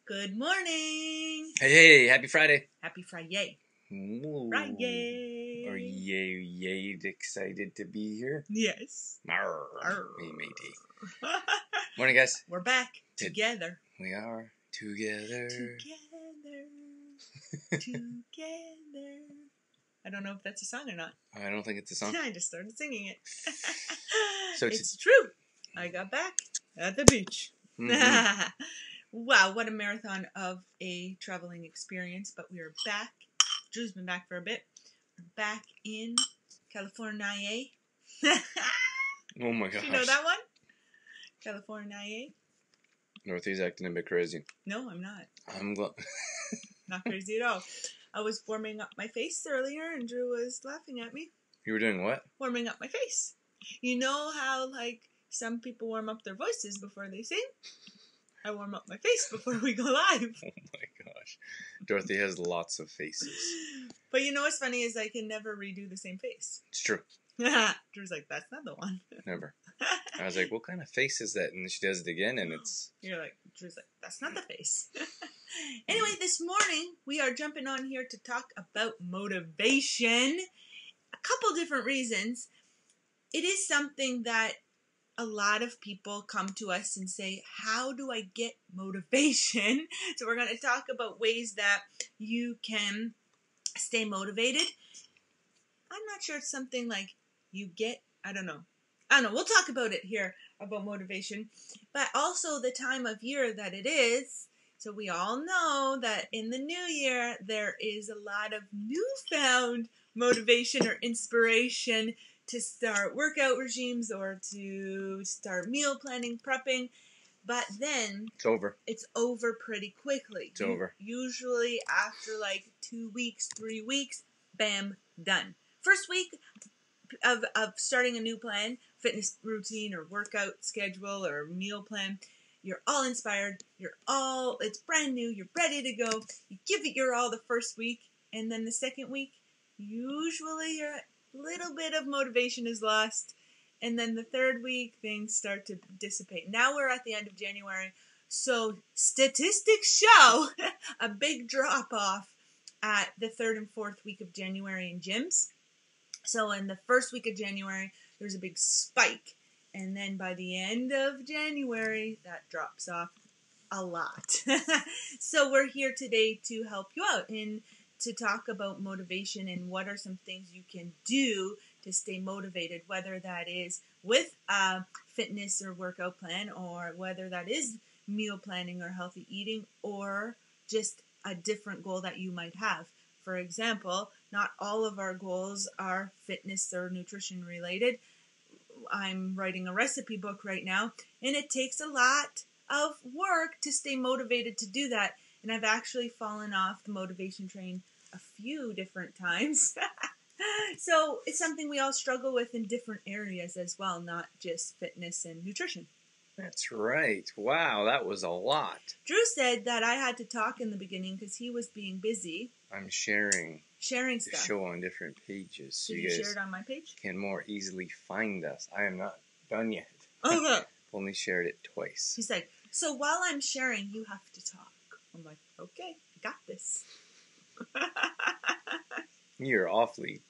Good morning. Hey, happy Friday. Happy Friday. Ooh. Friday. Are yay excited to be here? Yes. Arr. Arr. Hey, matey. Morning, guys. We're back together. We are together. Together. I don't know if that's a song or not. I don't think it's a song. I just started singing it. So it's true. I got back at the beach. Mm-hmm. Wow, what a marathon of a traveling experience. But we are back. Drew's been back for a bit. We're back in California. Oh my gosh. Do you know that one? California. Dorothy's acting a bit crazy. No, I'm not. I'm glad. Not crazy at all. I was warming up my face earlier and Drew was laughing at me. You were doing what? Warming up my face. You know how, some people warm up their voices before they sing? I warm up my face before we go live. Oh my gosh. Dorothy has lots of faces. But you know what's funny is I can never redo the same face. It's true. Drew's like, that's not the one. Never. I was like, what kind of face is that? And she does it again, and it's... Drew's like, that's not the face. Anyway, this morning, we are jumping on here to talk about motivation. A couple different reasons. It is something that a lot of people come to us and say, how do I get motivation? So we're going to talk about ways that you can stay motivated. I'm not sure it's something like you get, I don't know. We'll talk about it here, about motivation. But also the time of year that it is. So we all know that in the new year, there is a lot of newfound motivation or inspiration to start workout regimes or to start meal planning, prepping. But then It's over. It's over pretty quickly. It's over. Usually after 2 weeks, 3 weeks, bam, done. First week of starting a new plan, fitness routine or workout schedule or meal plan, you're all inspired, it's brand new, you're ready to go, you give it your all the first week, and then the second week, usually your little bit of motivation is lost, and then the third week, things start to dissipate. Now we're at the end of January, so statistics show a big drop-off at the third and fourth week of January in gyms. So in the first week of January, there's a big spike. And then by the end of January, that drops off a lot. So we're here today to help you out and to talk about motivation and what are some things you can do to stay motivated, whether that is with a fitness or workout plan, or whether that is meal planning or healthy eating, or just a different goal that you might have. For example, not all of our goals are fitness or nutrition related. I'm writing a recipe book right now, and it takes a lot of work to stay motivated to do that. And I've actually fallen off the motivation train a few different times. So it's something we all struggle with in different areas as well, not just fitness and nutrition. That's right. Wow, that was a lot. Drew said that I had to talk in the beginning because he was being busy. I'm sharing the stuff. show on different pages. So Did you share it on my page? Can more easily find us. I am not done yet. Okay. Only shared it twice. He's like, so while I'm sharing, you have to talk. I'm like, okay, I got this. You're awfully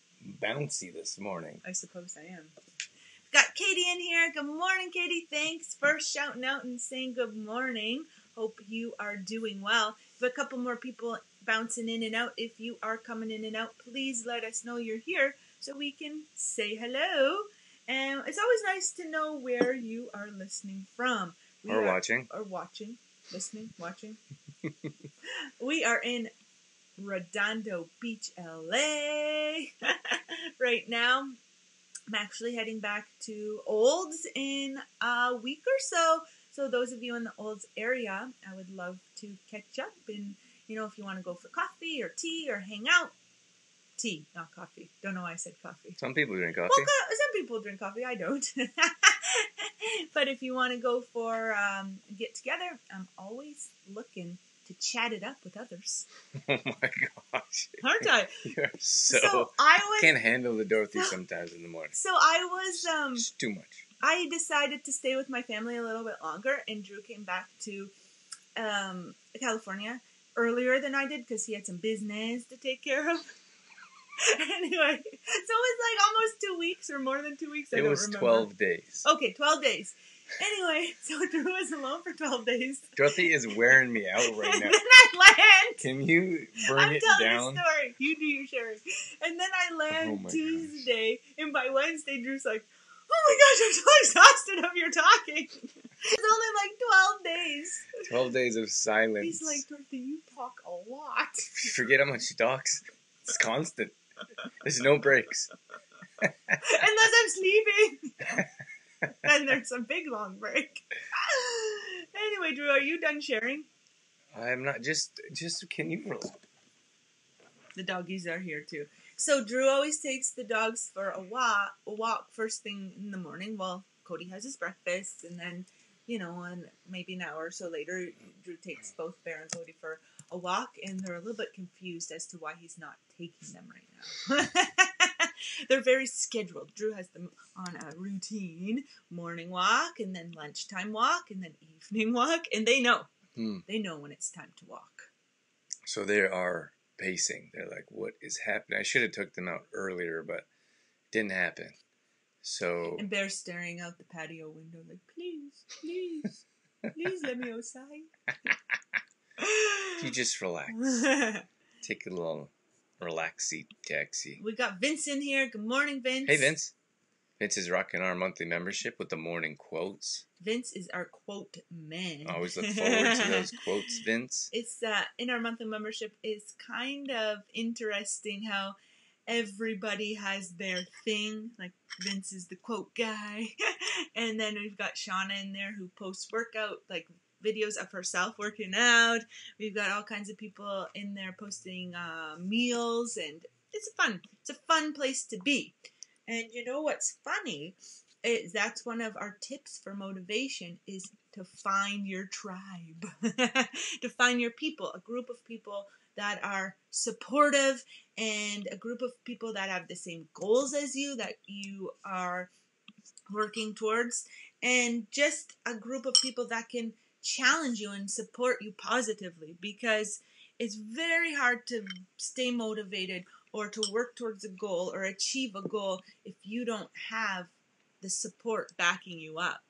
bouncy this morning. I suppose I am. Got Katie in here. Good morning, Katie. Thanks for shouting out and saying good morning. Hope you are doing well. We have a couple more people bouncing in and out. If you are coming in and out, please let us know you're here so we can say hello. And it's always nice to know where you are listening from. Watching. Listening, watching. We are in Redondo Beach, LA right now. I'm actually heading back to Olds in a week or so. So those of you in the Olds area, I would love to catch up. And, if you want to go for coffee or tea or hang out. Tea, not coffee. Don't know why I said coffee. Some people drink coffee. Well, some people drink coffee. I don't. But if you want to go for get together, I'm always looking to chat it up with others. Oh my gosh. Aren't I? You're so I can't handle the Dorothy sometimes in the morning. So I was it's too much. I decided to stay with my family a little bit longer, and Drew came back to California earlier than I did because he had some business to take care of. Anyway, so it was like almost 2 weeks or more than 2 weeks. I don't remember. 12 days. Okay, 12 days. Anyway, so Drew was alone for 12 days. Dorothy is wearing me out right And now. then I land. Can you burn I'm it telling down? the story. You do your sharing. And then I land Oh my Tuesday, and by Wednesday, Drew's like, "Oh my gosh, I'm so exhausted of your talking." It's only like 12 days. 12 days of silence. He's like, "Dorothy, you talk a lot." Forget how much she talks. It's constant. There's no breaks. Unless I'm sleeping. And there's a big long break. Anyway, Drew, are you done sharing? I'm not. Just can you relax? The doggies are here too. So Drew always takes the dogs for a walk first thing in the morning while Cody has his breakfast, and then, and maybe an hour or so later, Drew takes both Bear and Cody for a walk, and they're a little bit confused as to why he's not taking them right now. They're very scheduled. Drew has them on a routine morning walk, and then lunchtime walk, and then evening walk, and they know. They know when it's time to walk. So they are pacing. They're like, what is happening? I should have took them out earlier, but it didn't happen. So And Bear's staring out the patio window like, please let me outside. you just relax. Take a little relaxy taxi. We got Vince in here. Good morning, Vince. Hey, Vince. Vince is rocking our monthly membership with the morning quotes. Vince is our quote man. Always look forward to those quotes, Vince. It's in our monthly membership. It's kind of interesting how everybody has their thing. Like Vince is the quote guy, and then we've got Shauna in there who posts workout videos of herself working out. We've got all kinds of people in there posting meals, and it's a fun place to be. And you know what's funny is that's one of our tips for motivation is to find your tribe, to find your people, a group of people that are supportive, and a group of people that have the same goals as you, that you are working towards, and just a group of people that can challenge you and support you positively, because it's very hard to stay motivated or to work towards a goal or achieve a goal if you don't have the support backing you up.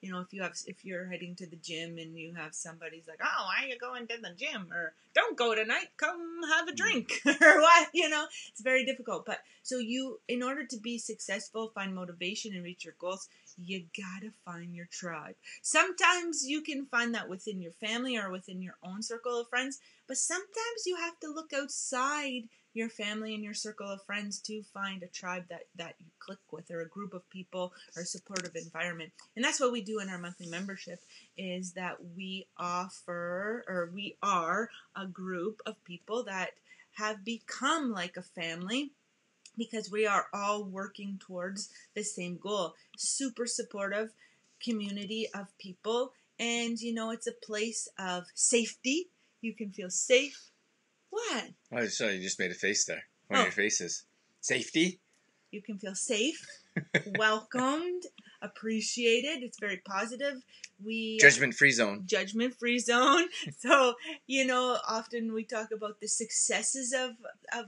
If you're heading to the gym and you have somebody's like, "Oh, why are you going to the gym?" or "Don't go tonight, come have a drink," or what, it's very difficult. But so in order to be successful, find motivation and reach your goals, you gotta find your tribe. Sometimes you can find that within your family or within your own circle of friends, but sometimes you have to look outside your family and your circle of friends to find a tribe that you click with, or a group of people, or a supportive environment. And that's what we do in our monthly membership, is that we are a group of people that have become like a family, because we are all working towards the same goal. Super supportive community of people, and it's a place of safety. You can feel safe. What? Oh, sorry, you just made a face there. One of your faces. Safety? You can feel safe, welcomed, appreciated. It's very positive. Judgment-free zone. Judgment-free zone. So, often we talk about the successes of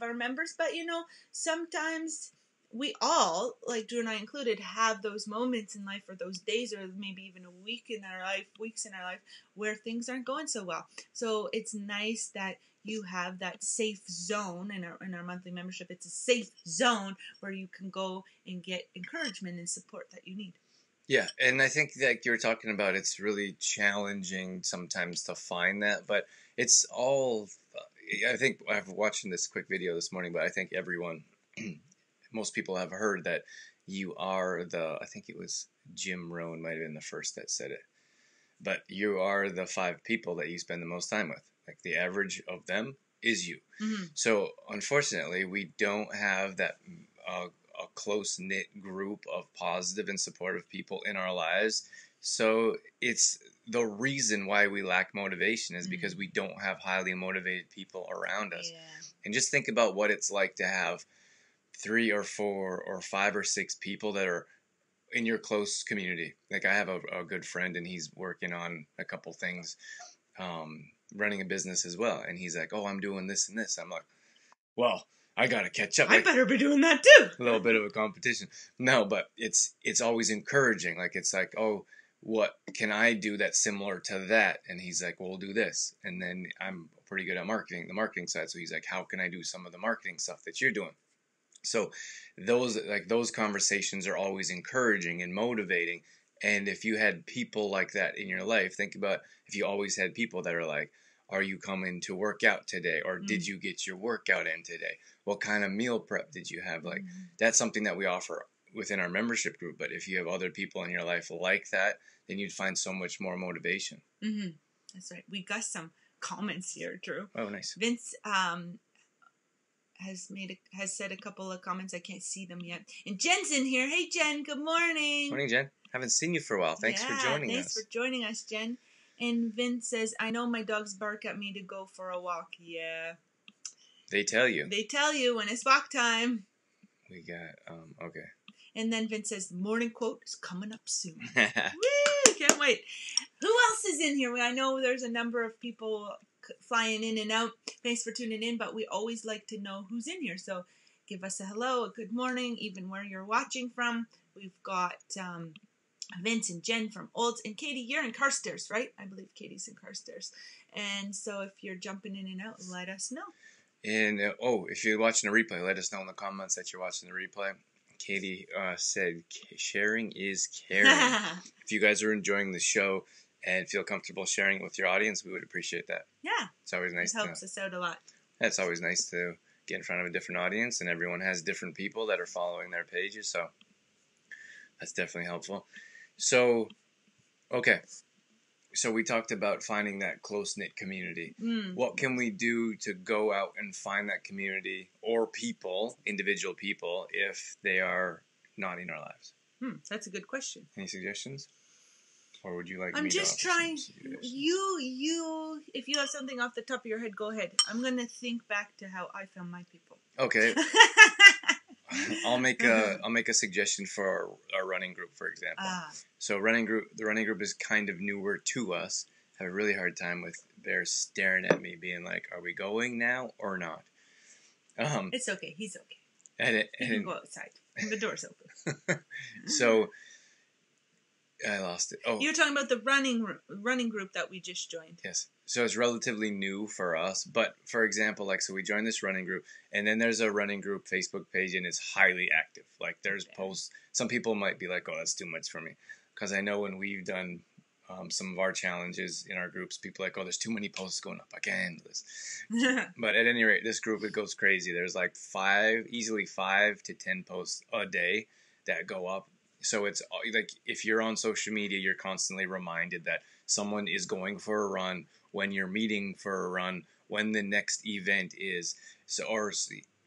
our members, but, sometimes we all, like Drew and I included, have those moments in life, or those days, or maybe even weeks in our life where things aren't going so well. So it's nice that you have that safe zone in our monthly membership. It's a safe zone where you can go and get encouragement and support that you need. Yeah, and I think that you were talking about, it's really challenging sometimes to find that, but it's all, I think I've watched this quick video this morning, but I think most people have heard that you are I think it was Jim Rohn might have been the first that said it, but you are the 5 people that you spend the most time with. Like the average of them is you. Mm-hmm. So unfortunately, we don't have that a close-knit group of positive and supportive people in our lives. So it's the reason why we lack motivation is because we don't have highly motivated people around us. Yeah. And just think about what it's like to have 3 or 4 or 5 or 6 people that are in your close community. Like I have a good friend, and he's working on a couple things, running a business as well. And he's like, oh, I'm doing this and this. I'm like, well, I got to catch up. I better be doing that too. A little bit of a competition. No, but it's always encouraging. Like, it's like, oh, what can I do that's similar to that? And he's like, well, we'll do this. And then I'm pretty good at marketing, the marketing side. So he's like, how can I do some of the marketing stuff that you're doing? So those conversations are always encouraging and motivating. And if you had people like that in your life, think about if you always had people that are like, are you coming to work out today? Or did you get your workout in today? What kind of meal prep did you have? Like, that's something that we offer within our membership group. But if you have other people in your life like that, then you'd find so much more motivation. Mm-hmm. That's right. We got some comments here, Drew. Oh, nice. Vince has said a couple of comments. I can't see them yet. And Jen's in here. Hey, Jen. Good morning. Morning, Jen. Haven't seen you for a while. Thanks for joining us. Thanks for joining us, Jen. And Vince says, I know my dogs bark at me to go for a walk. Yeah. They tell you. They tell you when it's walk time. We got, okay. And then Vince says, the morning quote is coming up soon. Woo! Can't wait. Who else is in here? I know there's a number of people flying in and out. Thanks for tuning in, but we always like to know who's in here. So give us a hello, a good morning, even where you're watching from. We've got Vince and Jen from Olds. And Katie, you're in Carstairs, right? I believe Katie's in Carstairs. And so if you're jumping in and out, let us know. And, if you're watching a replay, let us know in the comments that you're watching the replay. Katie said, sharing is caring. If you guys are enjoying the show and feel comfortable sharing it with your audience, we would appreciate that. Yeah. It's always nice. It helps us out a lot. It's always nice to get in front of a different audience, and everyone has different people that are following their pages, so that's definitely helpful. So, okay. So we talked about finding that close-knit community. What can we do to go out and find that community or people, individual people, if they are not in our lives? That's a good question. Any suggestions? Or would you like I'm me just to offer trying. some suggestions? You, if you have something off the top of your head, go ahead. I'm going to think back to how I found my people. Okay. I'll make a suggestion for our running group, for example. So the running group is kind of newer to us. I have a really hard time with Bear staring at me, being like, "Are we going now or not?" It's okay. He's okay. He can go outside. The door's open. So I lost it. Oh, you're talking about the running group that we just joined. Yes. So it's relatively new for us. But for example, so we joined this running group, and then there's a running group Facebook page, and it's highly active. Like, there's posts. Some people might be like, "Oh, that's too much for me," because I know when we've done some of our challenges in our groups, people are like, "Oh, there's too many posts going up. I can't handle this." But at any rate, this group, it goes crazy. There's like easily 5 to 10 posts a day that go up. So it's like, if you're on social media, you're constantly reminded that someone is going for a run, when you're meeting for a run, when the next event is. So, or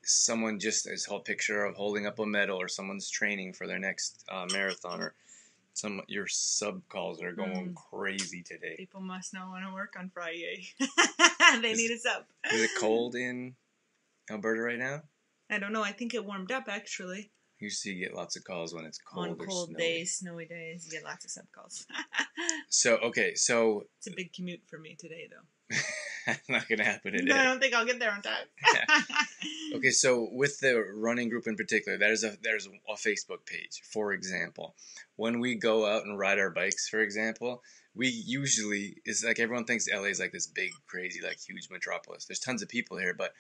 someone just has a picture of holding up a medal, or someone's training for their next marathon, or your sub calls are going crazy today. People must not want to work on Friday. They need a sub. Is it cold in Alberta right now? I don't know. I think it warmed up, actually. Usually you get lots of calls when it's cold. On cold days, snowy days, you get lots of sub calls. So it's a big commute for me today, though. Not gonna happen today. No, I don't think I'll get there on time. Okay, so with the running group in particular, there's a Facebook page, for example. When we go out and ride our bikes, for example, we usually, it's like everyone thinks LA is like this big, crazy, like huge metropolis. There's tons of people here, but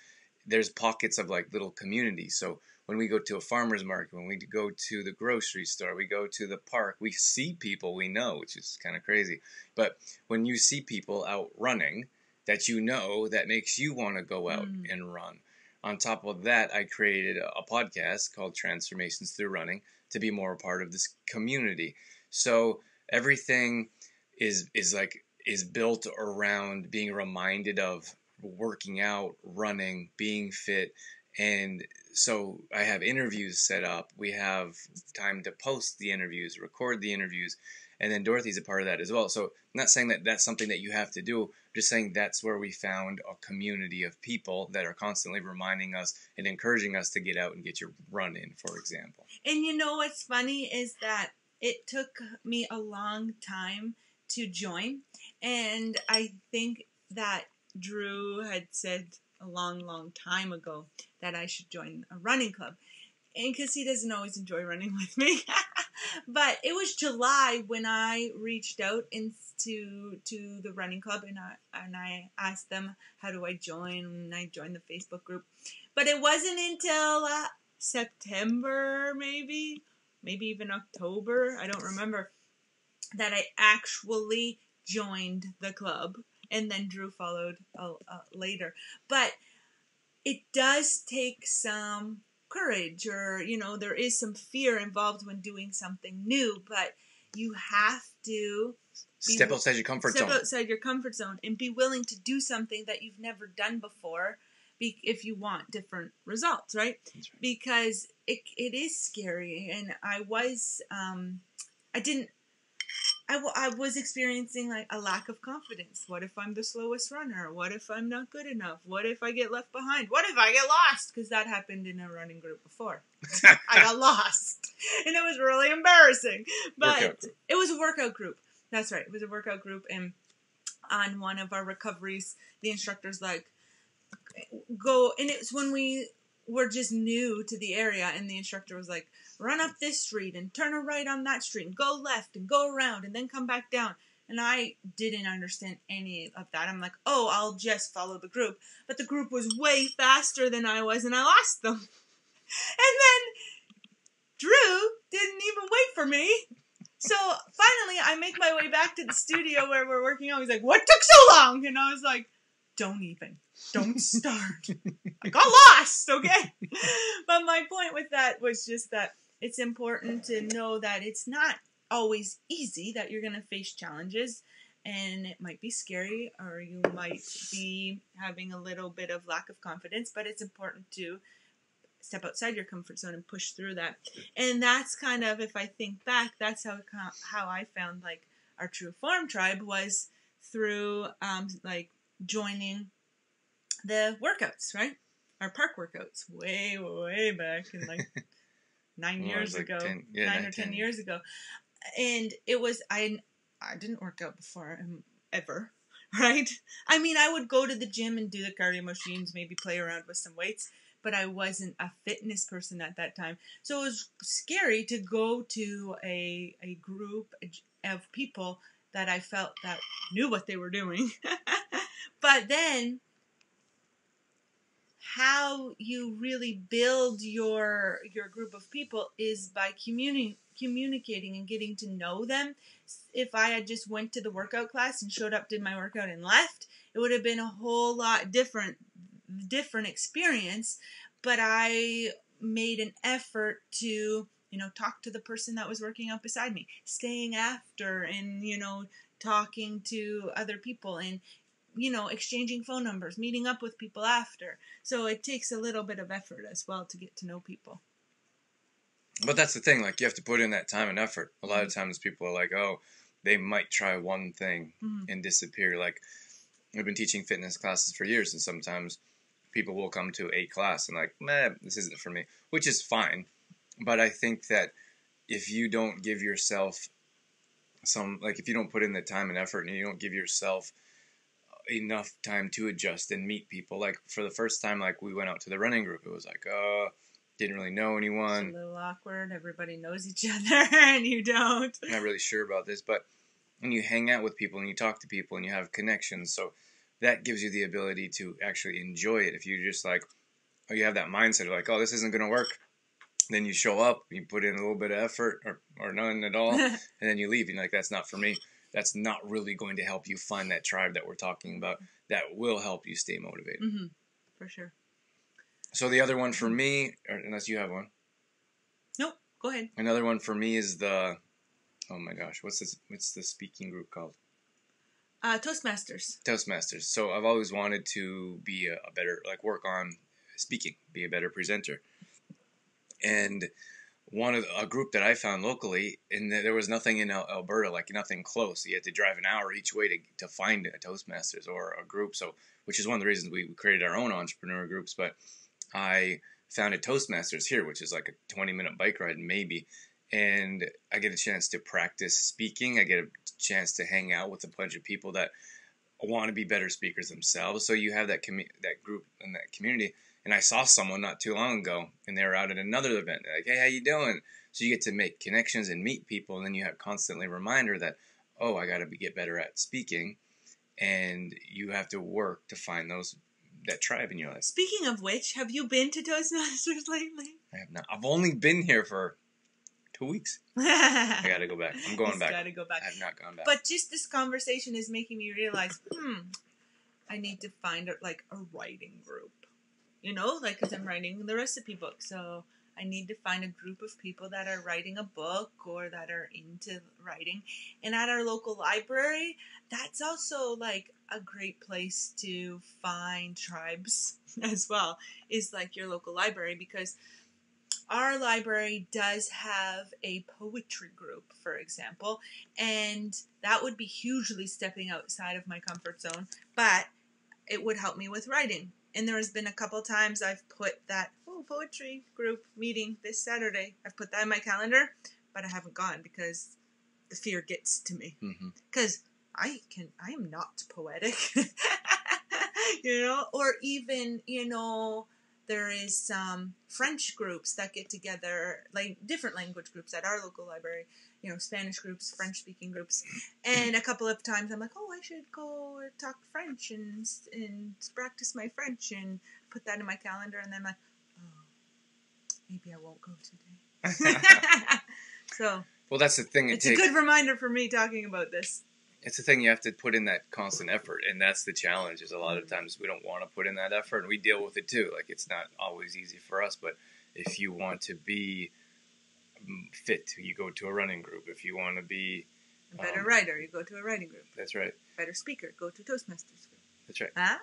there's pockets of like little communities. So when we go to a farmer's market, when we go to the grocery store, we go to the park, we see people we know, which is kind of crazy. But when you see people out running that you know, that makes you want to go out and run. On top of that, I created a podcast called Transformations Through Running to be more a part of this community. So everything is built around being reminded of working out, running, being fit. And so I have interviews set up. We have time to post the interviews, record the interviews, and then Dorothy's a part of that as well. So I'm not saying that that's something that you have to do. I'm just saying that's where we found a community of people that are constantly reminding us and encouraging us to get out and get your run in, for example. And you know what's funny is that it took me a long time to join. And I think that Drew had said a long, long time ago that I should join a running club. And because he doesn't always enjoy running with me. But it was July when I reached out to the running club, and I asked them, how do I join? And I joined the Facebook group. But it wasn't until September, maybe even October, I don't remember, that I actually joined the club. And then Drew followed later. But it does take some courage, or there is some fear involved when doing something new, but you have to step outside your comfort zone and be willing to do something that you've never done before, if you want different results, right? That's right. Because it is scary, and I was experiencing like a lack of confidence. What if I'm the slowest runner? What if I'm not good enough? What if I get left behind? What if I get lost? Because that happened in a running group before. I got lost. And it was really embarrassing. But it was a workout group. That's right. It was a workout group. And on one of our recoveries, the instructor's like, go. And it's when we were just new to the area, and the instructor was like, run up this street and turn a right on that street and go left and go around and then come back down. And I didn't understand any of that. I'm like, oh, I'll just follow the group. But the group was way faster than I was, and I lost them. And then Drew didn't even wait for me. So finally, I make my way back to the studio where we're working out. He's like, what took so long? And I was like, don't start. I got lost, okay? But my point with that was just that it's important to know that it's not always easy, that you're going to face challenges, and it might be scary, or you might be having a little bit of lack of confidence, but it's important to step outside your comfort zone and push through that. And that's kind of, if I think back, that's how I found like our True Form tribe, was through like joining the workouts, right? Our park workouts, way back in like 9 years ago, 9 or 10 years ago. And it was, I didn't work out before, ever, right? I mean, I would go to the gym and do the cardio machines, maybe play around with some weights, but I wasn't a fitness person at that time. So it was scary to go to a group of people that I felt that knew what they were doing. But then, how you really build your group of people is by communicating and getting to know them. If I had just went to the workout class and showed up, did my workout, and left, it would have been a whole lot different experience. But I made an effort to, talk to the person that was working out beside me, staying after, and, talking to other people, and exchanging phone numbers, meeting up with people after. So it takes a little bit of effort as well to get to know people. But that's the thing, like, you have to put in that time and effort. A lot of times people are like, oh, they might try one thing and disappear. Like, I've been teaching fitness classes for years, and sometimes people will come to a class and like, this isn't for me, which is fine. But I think that if you don't give yourself if you don't put in the time and effort, and you don't give yourself enough time to adjust and meet people. Like, for the first time, like, we went out to the running group, it was like, didn't really know anyone. It's a little awkward. Everybody knows each other and you don't. I'm not really sure about this, but when you hang out with people and you talk to people and you have connections, so that gives you the ability to actually enjoy it. If you just you have that mindset of like, oh, this isn't going to work, then you show up, you put in a little bit of effort or none at all, and then you leave. You're like, that's not for me. That's not really going to help you find that tribe that we're talking about that will help you stay motivated. Mm-hmm. For sure. So the other one for me, unless you have one. Nope, go ahead. Another one for me is oh my gosh, what's the speaking group called? Toastmasters. Toastmasters. So I've always wanted to be a better, work on speaking, be a better presenter. And a group that I found locally, and there was nothing in Alberta, nothing close. You had to drive an hour each way to find a Toastmasters or a group. So, which is one of the reasons we created our own entrepreneur groups. But I found a Toastmasters here, which is like a 20-minute bike ride maybe. and I get a chance to practice speaking. I get a chance to hang out with a bunch of people that want to be better speakers themselves. So you have that that group and that community. And I saw someone not too long ago, and they were out at another event. They're like, hey, how you doing? So you get to make connections and meet people, and then you have constantly a reminder that, oh, I got to get better at speaking, and you have to work to find that tribe in your life. Speaking of which, have you been to Toastmasters lately? I have not. I've only been here for 2 weeks. I got to go back. I'm going back. Got to go back. I have not gone back. But just this conversation is making me realize, I need to find a writing group. You know, because I'm writing the recipe book, so I need to find a group of people that are writing a book or that are into writing. And at our local library, that's also a great place to find tribes as well, is your local library, because our library does have a poetry group, for example, and that would be hugely stepping outside of my comfort zone, but it would help me with writing. And there has been a couple times I've put that poetry group meeting this Saturday. I've put that in my calendar, but I haven't gone because the fear gets to me. Because I am not poetic, or even, there is some French groups that get together, different language groups at our local library, Spanish groups, French-speaking groups. And a couple of times I'm like, oh, I should go talk French and practice my French and put that in my calendar. And then I'm like, oh, maybe I won't go today. So, well, that's the thing. It's a good reminder for me talking about this. It's the thing, you have to put in that constant effort, and that's the challenge, is a lot of times we don't want to put in that effort, and we deal with it too. It's not always easy for us, but if you want to be fit, you go to a running group. If you want to be a better writer, you go to a writing group. That's right. Better speaker, go to Toastmasters group. That's right. Huh?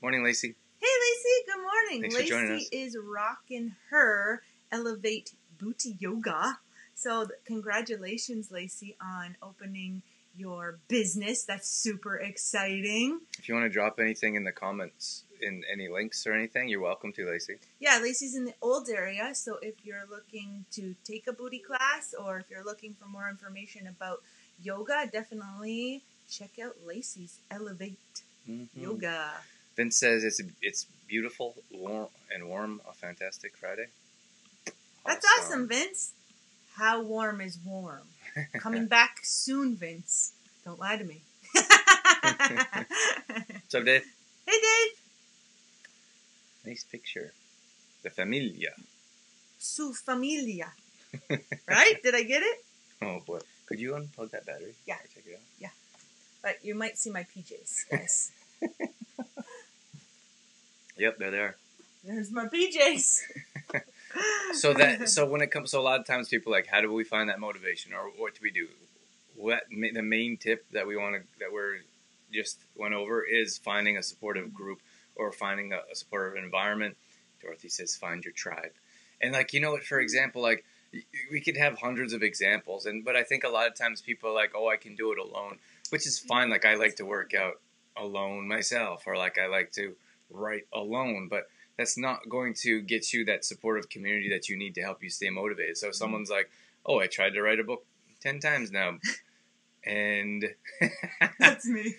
Morning, Lacey. Hey, Lacey. Good morning. Thanks for joining us. Lacey is rocking her Elevate Booty Yoga. So congratulations, Lacey, on opening your business. That's super exciting. If you want to drop anything in the comments, in any links or anything, you're welcome to, Lacey. Yeah, Lacey's in the old area, so if you're looking to take a booty class or if you're looking for more information about yoga, definitely check out Lacey's Elevate Yoga. Vince says it's beautiful, warm, a fantastic Friday. That's awesome, Vince. How warm is warm? Coming back soon, Vince. Don't lie to me. What's up, Dave? Hey, Dave. Nice picture. The familia. Su familia. Right? Did I get it? Oh, boy. Could you unplug that battery? Yeah. Or take it out? Yeah. But you might see my PJs, guys. Yep, there they are. There's my PJs. So when it comes, so a lot of times people are like, how do we find that motivation, or what do we do? The main tip that we're just went over is finding a supportive group or finding a supportive environment. Dorothy says, find your tribe. And for example, we could have hundreds of examples, but I think a lot of times people are like, oh, I can do it alone, which is fine. I like to work out alone myself, or I like to write alone, but that's not going to get you that supportive community that you need to help you stay motivated. So if someone's like, oh, I tried to write a book 10 times now, and that's me.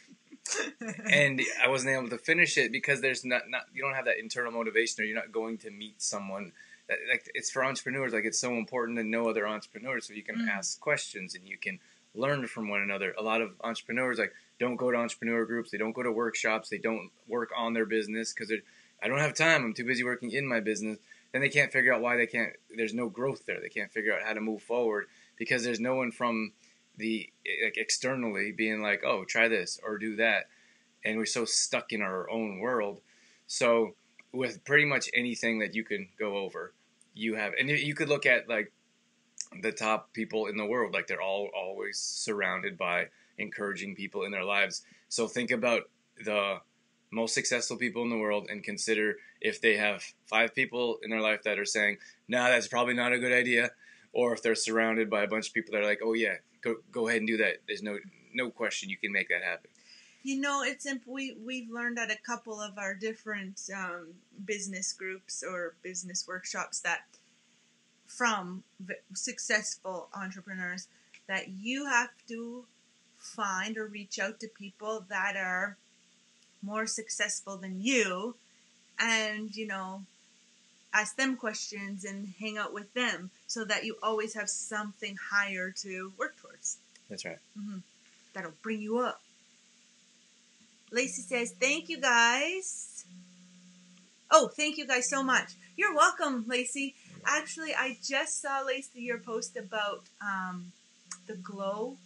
And I wasn't able to finish it because there's not you don't have that internal motivation, or you're not going to meet someone that, it's for entrepreneurs. It's so important to know other entrepreneurs so you can ask questions and you can learn from one another. A lot of entrepreneurs don't go to entrepreneur groups, they don't go to workshops, they don't work on their business because I don't have time, I'm too busy working in my business. Then they can't figure out why there's no growth there. They can't figure out how to move forward because there's no one from the externally being like, oh, try this or do that. And we're so stuck in our own world. So with pretty much anything that you can go over, and you could look at the top people in the world, they're all always surrounded by encouraging people in their lives. So think about the most successful people in the world and consider if they have 5 people in their life that are saying, nah, that's probably not a good idea. Or if they're surrounded by a bunch of people that are like, oh yeah, go ahead and do that. There's no question you can make that happen. It's simple. We've learned at a couple of our different business groups or business workshops that from successful entrepreneurs that you have to find or reach out to people that are more successful than you, and ask them questions and hang out with them, so that you always have something higher to work towards. That's right. That'll bring you up. Lacey says, thank you guys. Oh, thank you guys so much. You're welcome, Lacey. Actually, I just saw, Lacey, your post about the glow.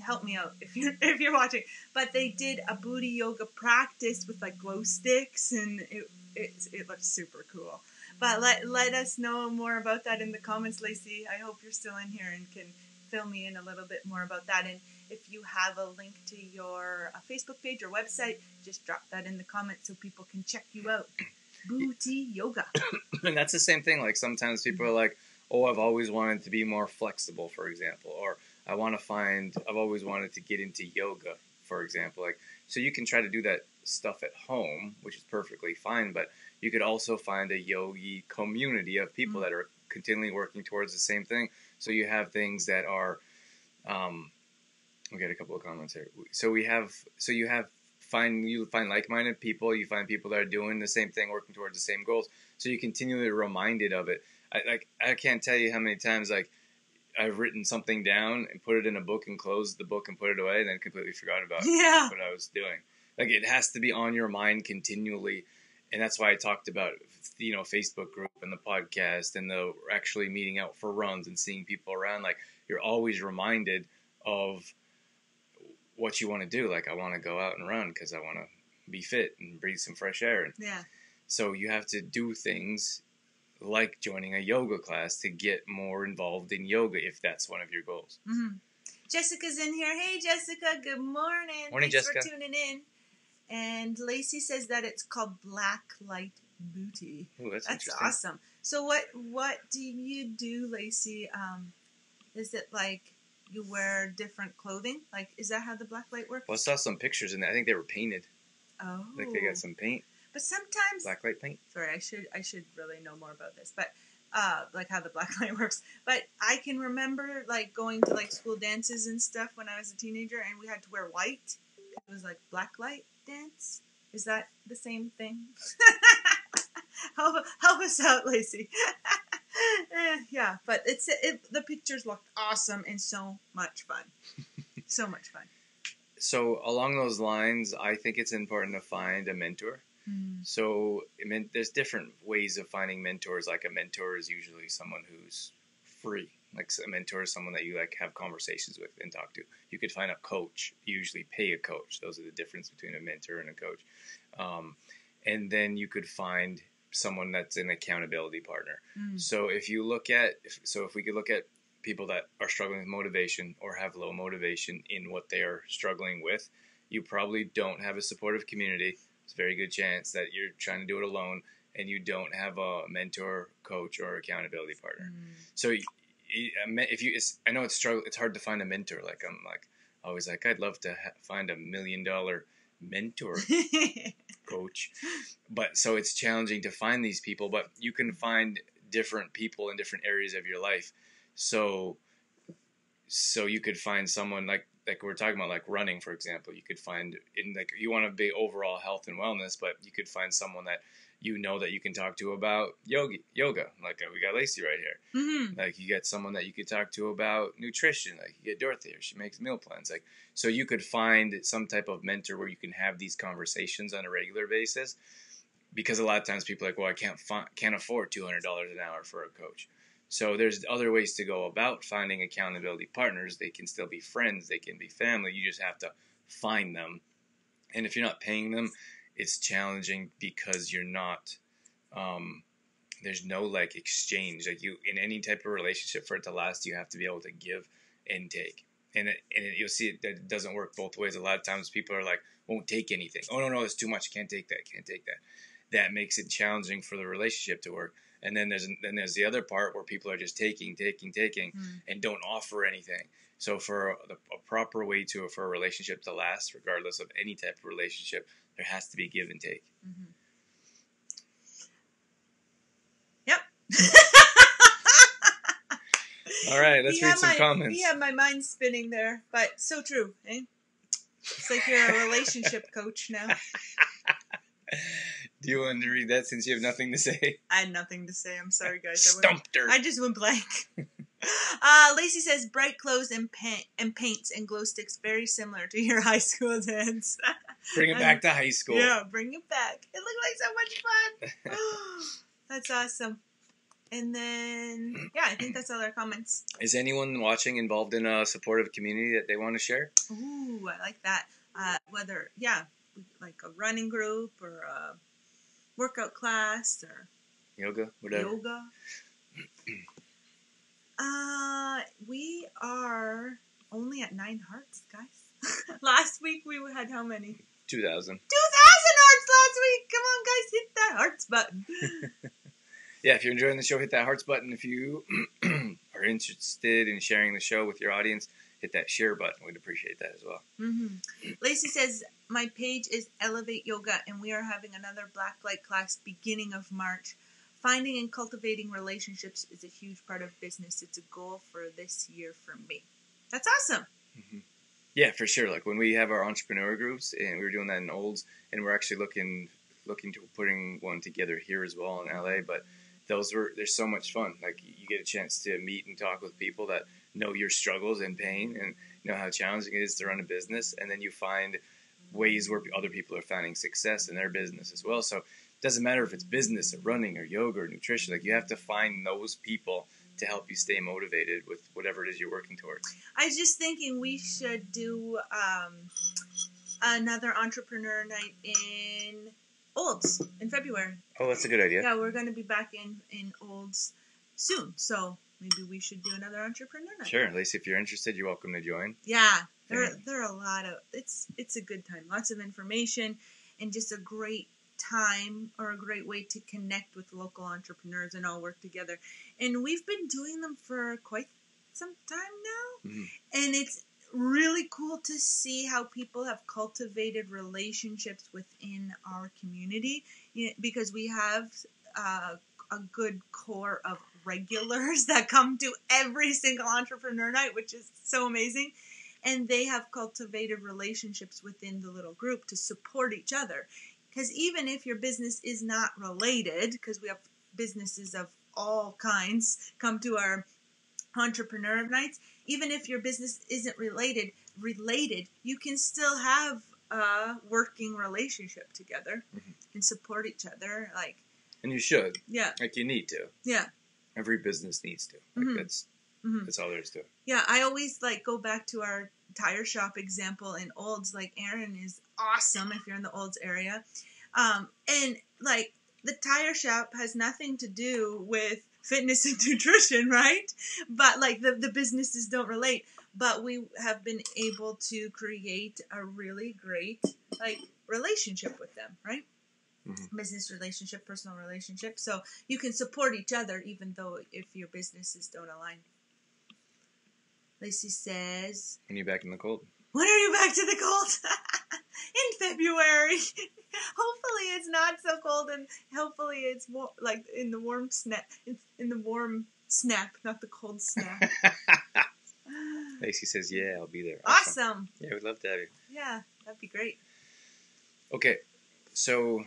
Help me out if you're watching. But they did a booty yoga practice with like glow sticks, and it looks super cool. But let us know more about that in the comments, Lacey. I hope you're still in here and can fill me in a little bit more about that. And if you have a link to your Facebook page or website, just drop that in the comments so people can check you out. Booty yoga. And that's the same thing. Like sometimes people are like, oh, I've always wanted to be more flexible, for example, or I've always wanted to get into yoga, for example. Like, so you can try to do that stuff at home, which is perfectly fine, but you could also find a yogi community of people that are continually working towards the same thing. So you have things that are, we got a couple of comments here. You find like-minded people, you find people that are doing the same thing, working towards the same goals. So you're continually reminded of it. I can't tell you how many times I've written something down and put it in a book and closed the book and put it away and then completely forgot about what I was doing. Like, it has to be on your mind continually. And that's why I talked about, Facebook group and the podcast and the actually meeting out for runs and seeing people around. Like, you're always reminded of what you want to do. Like, I want to go out and run because I want to be fit and breathe some fresh air. And so you have to do things like joining a yoga class to get more involved in yoga if that's one of your goals. Jessica's in here. Hey, Jessica. Good morning. Morning, Thanks Jessica. for tuning in. And Lacey says that it's called Black Light Booty. Ooh, that's awesome. So what do you do, Lacey? Is it like you wear different clothing? Like, is that how the black light works? Well, I saw some pictures in there. I think they were painted. Oh. Like they got some paint. But sometimes Black light paint. Sorry, I should really know more about this. But like how the black light works. But I can remember like going to like school dances and stuff when I was a teenager, and we had to wear white. It was like black light dance. Is that the same thing? help us out, Lacey. Yeah, but the pictures looked awesome and so much fun. So much fun. So along those lines, I think it's important to find a mentor. So there's different ways of finding mentors. Like, a mentor is usually someone who's free. Like, a mentor is someone that you like have conversations with and talk to. You could find a coach. You usually pay a coach. Those are the difference between a mentor and a coach. And then you could find someone that's an accountability partner. So if we could look at people that are struggling with motivation or have low motivation in what they are struggling with, you probably don't have a supportive community. It's a very good chance that you're trying to do it alone and you don't have a mentor, coach, or accountability partner. So I know it's hard to find a mentor. Like, I'm like always like, I'd love to find $1 million mentor coach. But so it's challenging to find these people, but you can find different people in different areas of your life. So you could find someone like we're talking about, like running, for example. You could find you want to be overall health and wellness, but you could find someone that that you can talk to about yoga. Like, we got Lacey right here. Like, you get someone that you could talk to about nutrition. Like, you get Dorothy here. She makes meal plans. Like, so you could find some type of mentor where you can have these conversations on a regular basis. Because a lot of times people are like, well, I can't afford $200 an hour for a coach. So there's other ways to go about finding accountability partners. They can still be friends. They can be family. You just have to find them. And if you're not paying them, it's challenging because you're not, there's no like exchange. Like, in any type of relationship, for it to last, you have to be able to give and take. And you'll see that it doesn't work both ways. A lot of times people are like, won't take anything. Oh, no, it's too much. Can't take that. That makes it challenging for the relationship to work. And then there's the other part where people are just taking and don't offer anything. So for a proper way for a relationship to last, regardless of any type of relationship, there has to be give and take. Yep. All right, let's read some comments. He had my mind spinning there, but so true, eh? It's like you're a relationship coach now. Do you want to read that since you have nothing to say? I had nothing to say. I'm sorry, guys. Stumped her. I just went blank. Lacey says bright clothes and paints and glow sticks, very similar to your high school dance. Bring it back to high school. Yeah, bring it back. It looked like so much fun. That's awesome. And then, yeah, I think that's all our comments. Is anyone watching involved in a supportive community that they want to share? Ooh, I like that. Whether, like a running group or a workout class or yoga, whatever. Yoga. We are only at 9 hearts, guys. Last week we had how many? 2,000. 2,000 hearts last week. Come on, guys, hit that hearts button. Yeah, if you're enjoying the show, hit that hearts button. If you are interested in sharing the show with your audience, hit that share button. We'd appreciate that as well. Mm-hmm. Lacey says, my page is Elevate Yoga, and we are having another Blacklight class beginning of March. Finding and cultivating relationships is a huge part of business. It's a goal for this year for me. That's awesome. Mm-hmm. Yeah, for sure. Like when we have our entrepreneur groups, and we were doing that in Olds, and we're actually looking to putting one together here as well in LA, but they're so much fun. Like you get a chance to meet and talk with people that know your struggles and pain and know how challenging it is to run a business. And then you find ways where other people are finding success in their business as well. So it doesn't matter if it's business or running or yoga or nutrition. Like you have to find those people to help you stay motivated with whatever it is you're working towards. I was just thinking we should do another entrepreneur night in Olds in February. Oh, that's a good idea. Yeah, we're going to be back in Olds soon, so maybe we should do another entrepreneur night. Sure, Lacey, if you're interested, you're welcome to join. Yeah, there are a lot of it's a good time, lots of information, and just a great time or a great way to connect with local entrepreneurs and all work together. And we've been doing them for quite some time now, and it's really cool to see how people have cultivated relationships within our community, because we have a good core of regulars that come to every single entrepreneur night, which is so amazing. And they have cultivated relationships within the little group to support each other. Because even if your business is not related, because we have businesses of all kinds come to our entrepreneur nights, even if your business isn't related, you can still have a working relationship together and support each other. And you should. Yeah. Like you need to. Yeah. Every business needs to. That's all there is to it. Yeah, I always go back to our tire shop example in Olds. Like Aaron is awesome if you're in the Olds area. And the tire shop has nothing to do with fitness and nutrition, right? But the businesses don't relate. But we have been able to create a really great relationship with them, right? Business relationship, personal relationship. So you can support each other even though if your businesses don't align. Lacey says, When are you back in the cold? When are you back to the cold? In February. Hopefully it's not so cold, and hopefully it's more in the warm snap. It's in the warm snap, not the cold snap. Lacey says, yeah, I'll be there. Awesome. Yeah, we'd love to have you. Yeah, that'd be great. Okay, so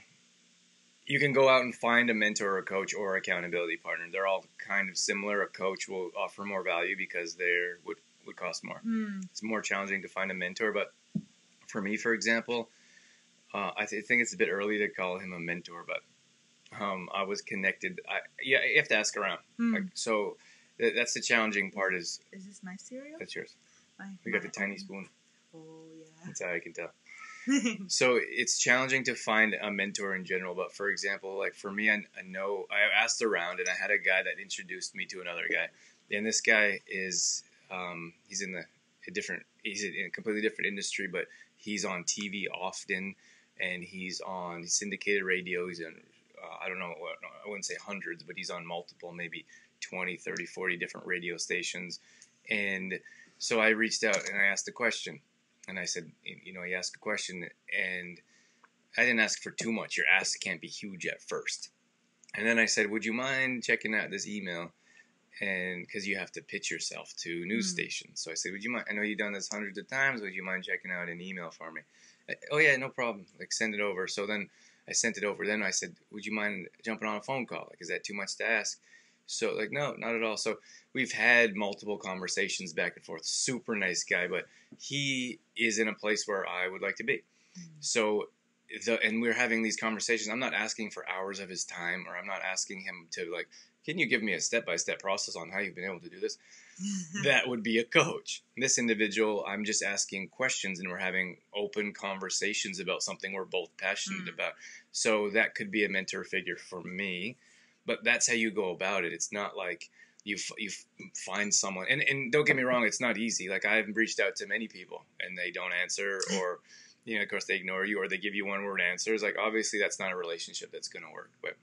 you can go out and find a mentor or a coach or accountability partner. They're all kind of similar. A coach will offer more value because they would cost more. It's more challenging to find a mentor, but for me, for example, I think it's a bit early to call him a mentor, but I was connected. You have to ask around. So that's the challenging part. Is this my cereal? That's yours. We got the tiny spoon. Oh yeah. That's how I can tell. So it's challenging to find a mentor in general, but for example, for me, I know I asked around, and I had a guy that introduced me to another guy, and this guy is he's in a completely different industry, but he's on TV often, and he's on syndicated radio. He's in I don't know what, I wouldn't say hundreds, but he's on multiple, maybe 20, 30, 40 different radio stations. And so I reached out and I asked a question. And I said, he asked a question, and I didn't ask for too much. Your ask can't be huge at first. And then I said, would you mind checking out this email? and because you have to pitch yourself to news stations. So I said, would you mind, I know you've done this hundreds of times, would you mind checking out an email for me? Oh yeah, no problem, like send it over. So then I sent it over. Then I said, would you mind jumping on a phone call? Like, is that too much to ask? So like, no, not at all. So we've had multiple conversations back and forth. Super nice guy, but he is in a place where I would like to be. So and we're having these conversations. I'm not asking for hours of his time, or I'm not asking him to like, can you give me a step-by-step process on how you've been able to do this? That would be a coach. This individual, I'm just asking questions, and we're having open conversations about something we're both passionate about. So that could be a mentor figure for me, but that's how you go about it. It's not like you find someone, and don't get me wrong, it's not easy. Like, I've reached out to many people, and they don't answer, or of course they ignore you, or they give you one-word answers. Like, obviously that's not a relationship that's going to work. But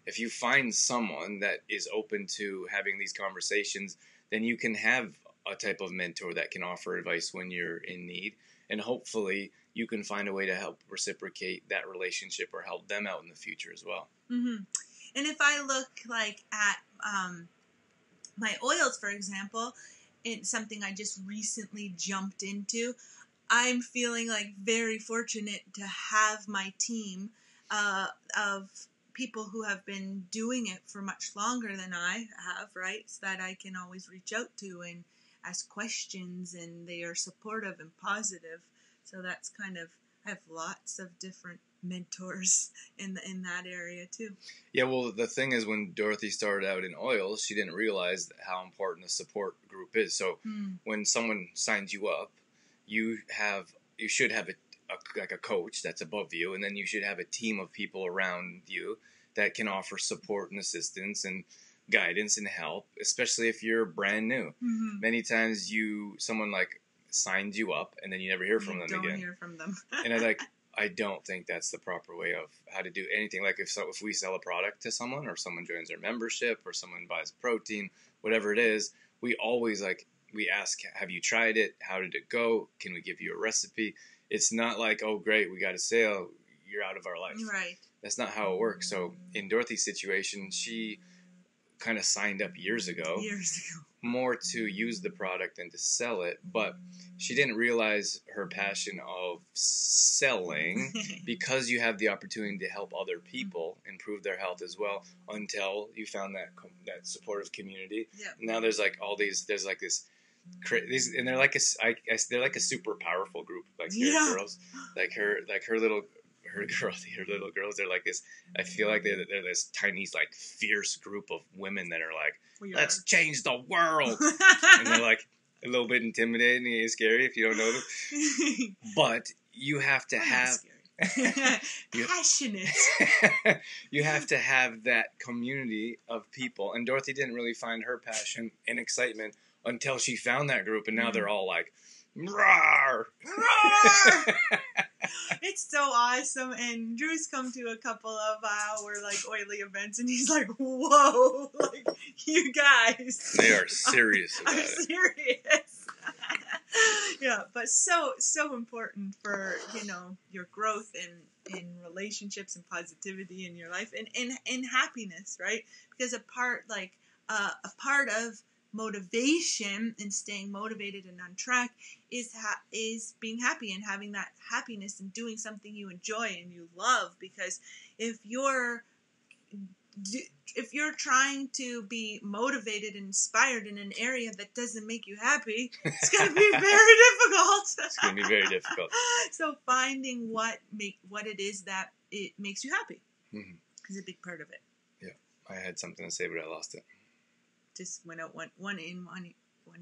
if you find someone that is open to having these conversations, then you can have a type of mentor that can offer advice when you're in need. And hopefully you can find a way to help reciprocate that relationship or help them out in the future as well. And if I look like at my oils, for example, it's something I just recently jumped into. I'm feeling like very fortunate to have my team of people who have been doing it for much longer than I have, right? So that I can always reach out to and ask questions, and they are supportive and positive. So that's kind of, I have lots of different mentors in that area too. Yeah, well, the thing is, when Dorothy started out in oils, she didn't realize how important a support group is. So when someone signs you up, you should have a coach that's above you, and then you should have a team of people around you that can offer support and assistance and guidance and help, especially if you're brand new. Many times someone like signs you up, and then you never hear from them again. Don't hear from them. And I don't think that's the proper way of how to do anything. Like, if we sell a product to someone, or someone joins our membership, or someone buys protein, whatever it is, we always we ask, have you tried it? How did it go? Can we give you a recipe? It's not like, oh, great, we got a sale, you're out of our life. Right. That's not how it works. So in Dorothy's situation, she kind of signed up years ago, more to use the product than to sell it. But she didn't realize her passion of selling, because you have the opportunity to help other people improve their health as well, until you found that supportive community. Now there's like all these, there's like this, and they're like they're like a super powerful group, like girls, her little girls. They're like this. I feel like they're this tiny, like, fierce group of women that are like, let's change the world. And they're like a little bit intimidating and scary if you don't know them. But you have to have passionate. You have to have that community of people. And Dorothy didn't really find her passion and excitement until she found that group, and now they're all like, roar! Roar! It's so awesome. And Drew's come to a couple of our like oily events, and he's like, whoa, like, you guys. They are serious about it. Serious. Yeah, but so important for, your growth in relationships and positivity in your life, and in happiness, right? Because a part of motivation and staying motivated and on track is being happy and having that happiness and doing something you enjoy and you love. Because if you're trying to be motivated and inspired in an area that doesn't make you happy, it's going to be very difficult. It's going to be very difficult. So finding what it is that it makes you happy is a big part of it. Yeah, I had something to say, but I lost it. Just went out one in one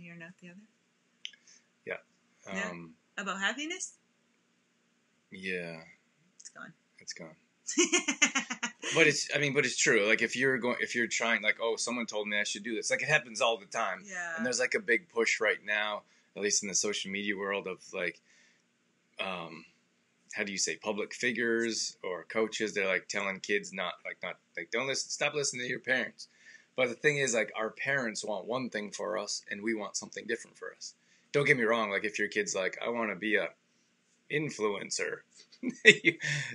ear and out the other. Yeah. About happiness? Yeah. It's gone. But it's true. Like, if you're trying, like, oh, someone told me I should do this. Like, it happens all the time. Yeah. And there's like a big push right now, at least in the social media world, of like, how do you say, public figures or coaches. They're like telling kids stop listening to your parents. But the thing is, like, our parents want one thing for us, and we want something different for us. Don't get me wrong. Like, if your kid's like, I want to be a influencer,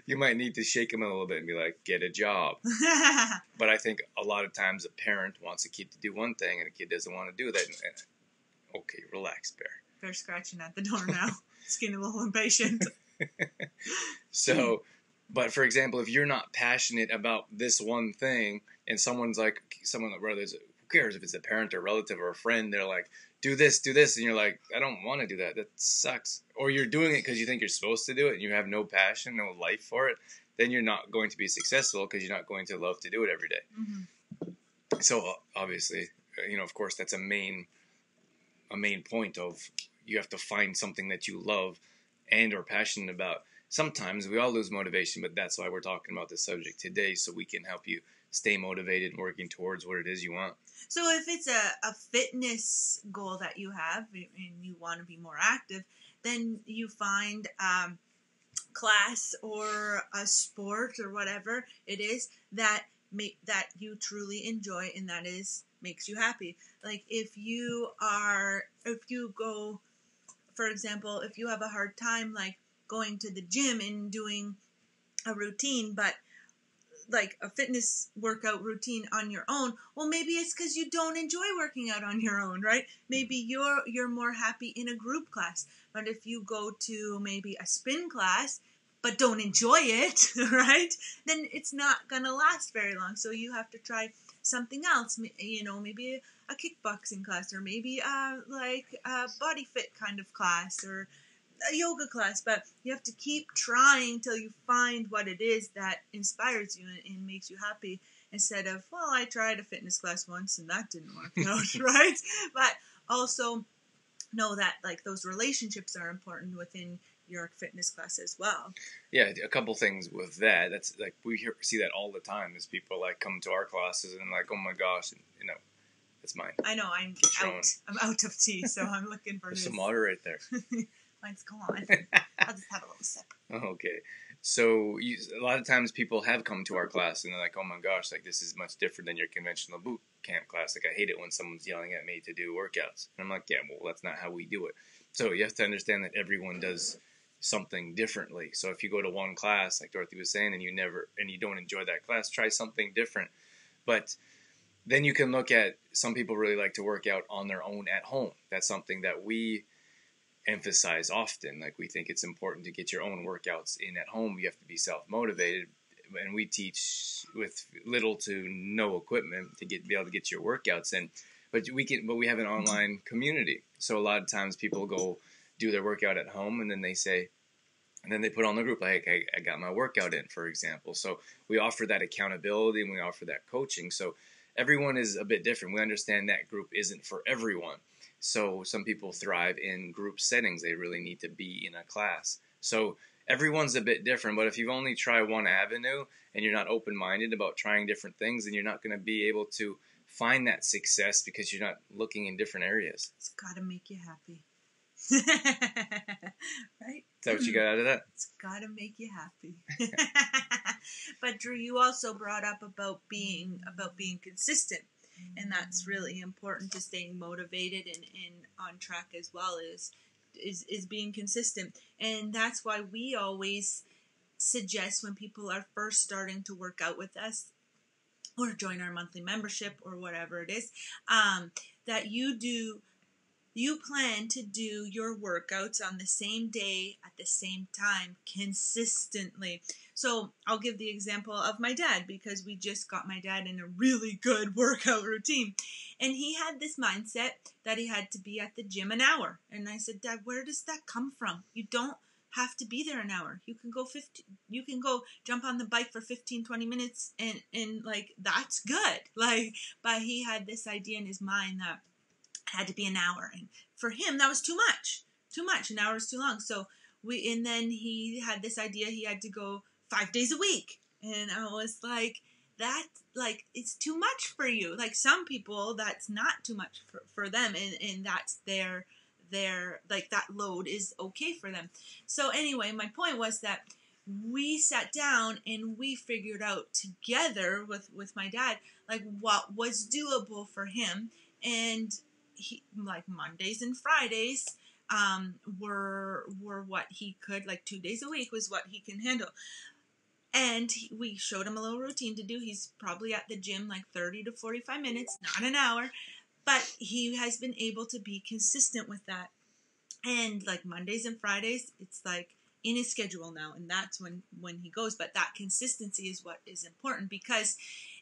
you might need to shake them a little bit and be like, get a job. But I think a lot of times a parent wants a kid to do one thing and a kid doesn't want to do that. And, okay, relax, Bear. Bear's scratching at the door now. It's getting a little impatient. So, but for example, if you're not passionate about this one thing and someone whether it's, who cares if it's a parent or relative or a friend, they're like, do this, and you're like, I don't want to do that. That sucks. Or you're doing it because you think you're supposed to do it and you have no passion, no life for it, then you're not going to be successful because you're not going to love to do it every day. Mm-hmm. So obviously, of course, that's a main point of you have to find something that you love and are passionate about. Sometimes we all lose motivation, but that's why we're talking about this subject today, so we can help you stay motivated and working towards what it is you want. So if it's a fitness goal that you have and you want to be more active, then you find class or a sport or whatever it is that you truly enjoy and that makes you happy. Like if you go, for example, if you have a hard time like going to the gym and doing a routine, but like a fitness workout routine on your own, well, maybe it's because you don't enjoy working out on your own, right? Maybe you're more happy in a group class. But if you go to maybe a spin class but don't enjoy it, right, then it's not gonna last very long. So you have to try something else, maybe a kickboxing class, or maybe like a body fit kind of class, or a yoga class. But you have to keep trying till you find what it is that inspires you and makes you happy, instead of, well, I tried a fitness class once and that didn't work out, right? But also know that like those relationships are important within your fitness class as well. Yeah, a couple things with that. That's like we see that all the time as people like come to our classes and like, oh my gosh, and, it's mine. I know, I'm out of tea, so I'm looking for There's some water right there. Mine's gone. I'll just have a little sip. Okay. So a lot of times people have come to our class and they're like, oh my gosh, like this is much different than your conventional boot camp class. Like I hate it when someone's yelling at me to do workouts. And I'm like, yeah, well, that's not how we do it. So you have to understand that everyone does something differently. So if you go to one class, like Dorothy was saying, and you don't enjoy that class, try something different. But then you can look at, some people really like to work out on their own at home. That's something that we emphasize often. Like we think it's important to get your own workouts in at home. You have to be self-motivated, and we teach with little to no equipment to be able to get your workouts in. But we have an online community. So a lot of times people go do their workout at home and then they put on the group like, hey, I got my workout in, for example. So we offer that accountability and we offer that coaching. So everyone is a bit different. We understand that group isn't for everyone. So some people thrive in group settings. They really need to be in a class. So everyone's a bit different, but if you only try one avenue and you're not open-minded about trying different things, then you're not going to be able to find that success because you're not looking in different areas. It's got to make you happy. Right? Is that what you got out of that? It's got to make you happy. But Drew, you also brought up about being consistent. And that's really important to staying motivated and on track as well, is being consistent. And that's why we always suggest when people are first starting to work out with us or join our monthly membership or whatever it is, that you plan to do your workouts on the same day at the same time consistently. So I'll give the example of my dad, because we just got my dad in a really good workout routine. And he had this mindset that he had to be at the gym an hour. And I said, Dad, where does that come from? You don't have to be there an hour. You can go jump on the bike for 15, 20 minutes and like, that's good. Like, but he had this idea in his mind that it had to be an hour. And for him, that was too much. An hour is too long. So and then he had this idea he had to go 5 days a week. And I was like, it's too much for you. Like some people, that's not too much for them. And that's their like that load is okay for them. So anyway, my point was that we sat down and we figured out together with my dad, like what was doable for him. And he, like Mondays and Fridays, were what he could, like 2 days a week was what he can handle. And we showed him a little routine to do. He's probably at the gym like 30 to 45 minutes, not an hour. But he has been able to be consistent with that. And like Mondays and Fridays, it's like in his schedule now. And that's when he goes. But that consistency is what is important. Because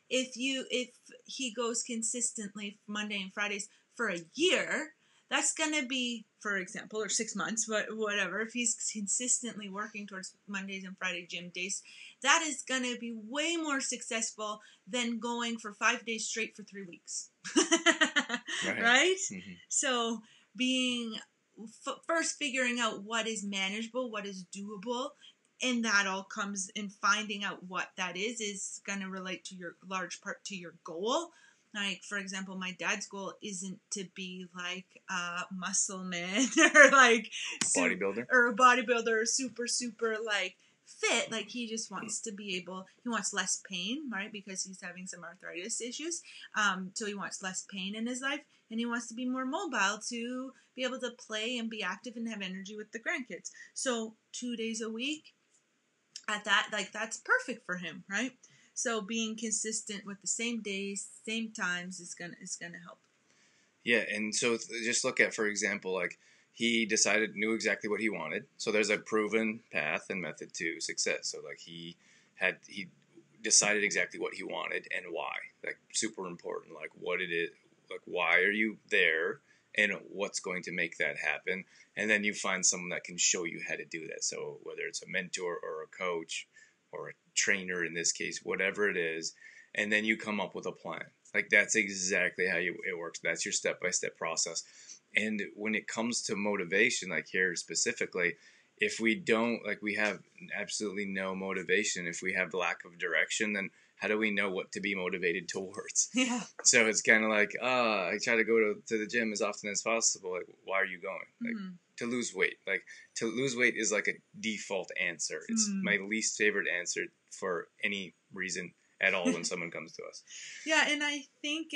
if he goes consistently Monday and Fridays for a year, that's going to be, for example, or 6 months, whatever, if he's consistently working towards Mondays and Friday gym days, that is going to be way more successful than going for 5 days straight for 3 weeks. Right? Mm-hmm. So first figuring out what is manageable, what is doable, and that all comes in finding out what that is going to relate to your large part to your goal. Like, for example, my dad's goal isn't to be like a muscle man or like bodybuilder or a bodybuilder or super like fit. Like, he just wants to be able, he wants less pain, right? Because he's having some arthritis issues. So he wants less pain in his life, and he wants to be more mobile to be able to play and be active and have energy with the grandkids. So 2 days a week at that, like, that's perfect for him, right? So being consistent with the same days, same times is gonna help. Yeah, and so just look at, for example, like he knew exactly what he wanted. So there's a proven path and method to success. So like he decided exactly what he wanted and why. Like, super important. Like, what it is, like, why are you there, and what's going to make that happen. And then you find someone that can show you how to do that. So whether it's a mentor or a coach or a trainer in this case, whatever it is, and then you come up with a plan. Like, that's exactly how it works. That's your step-by-step process. And when it comes to motivation, like here specifically, if we don't, like, we have absolutely no motivation, if we have lack of direction, then how do we know what to be motivated towards? Yeah. So it's kind of like, I try to go to the gym as often as possible. Like, why are you going? Like, to lose weight. Like, to lose weight is like a default answer. It's my least favorite answer for any reason at all when someone comes to us. Yeah, and I think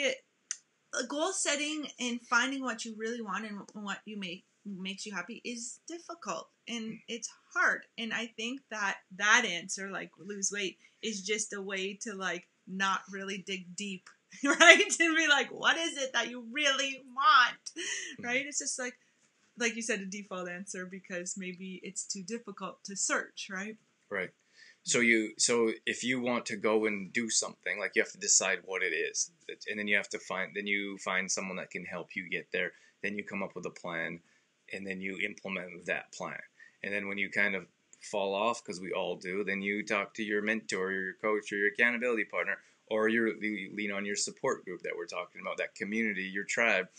goal setting and finding what you really want and what makes you happy is difficult, and it's hard. And I think that answer, like lose weight, is just a way to like not really dig deep, right? And be like, what is it that you really want, right? It's just like you said, a default answer because maybe it's too difficult to search, right? Right. So if you want to go and do something, like, you have to decide what it is, and then you find someone that can help you get there. Then you come up with a plan, and then you implement that plan. And then when you kind of fall off, because we all do, then you talk to your mentor, or your coach, or your accountability partner, or you lean on your support group that we're talking about, that community, your tribe,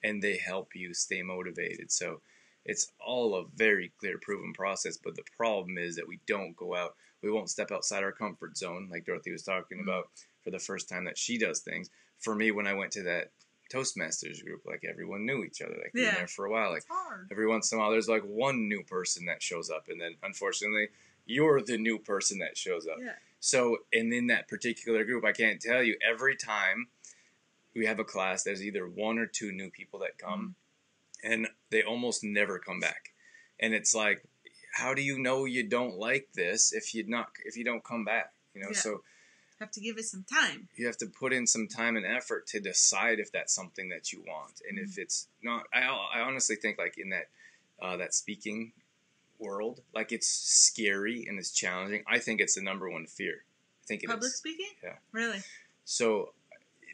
and they help you stay motivated. So it's all a very clear, proven process. But the problem is that we don't go out. We won't step outside our comfort zone, like Dorothy was talking about, for the first time that she does things. For me, when I went to that Toastmasters group, like, everyone knew each other. Like, been there for a while. Like, every once in a while, there's like one new person that shows up, and then unfortunately, you're the new person that shows up. Yeah. So, and in that particular group, I can't tell you, every time we have a class, there's either one or two new people that come, and they almost never come back. And it's like, how do you know you don't like this if you don't come back? You know, so have to give it some time. You have to put in some time and effort to decide if that's something that you want. And if it's not, I honestly think, like, in that speaking world, like, it's scary and it's challenging. I think it's the number one fear. I think public speaking? Yeah. Really? So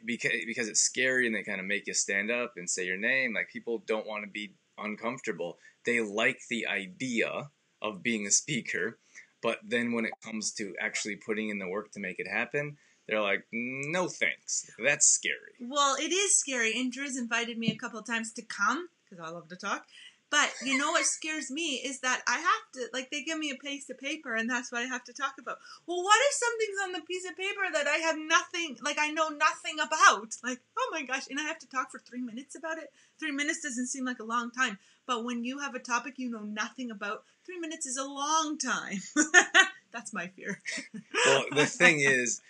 because it's scary, and they kind of make you stand up and say your name. Like, people don't want to be uncomfortable. They like the idea of being a speaker, but then when it comes to actually putting in the work to make it happen, they're like, no thanks. That's scary. Well, it is scary, and Drew's invited me a couple of times to come, because I love to talk. But you know what scares me is that I have to, like, they give me a piece of paper, and that's what I have to talk about. Well, what if something's on the piece of paper that I have nothing, like, I know nothing about? Like, oh my gosh, and I have to talk for 3 minutes about it? 3 minutes doesn't seem like a long time. But when you have a topic you know nothing about, 3 minutes is a long time. That's my fear. Well, the thing is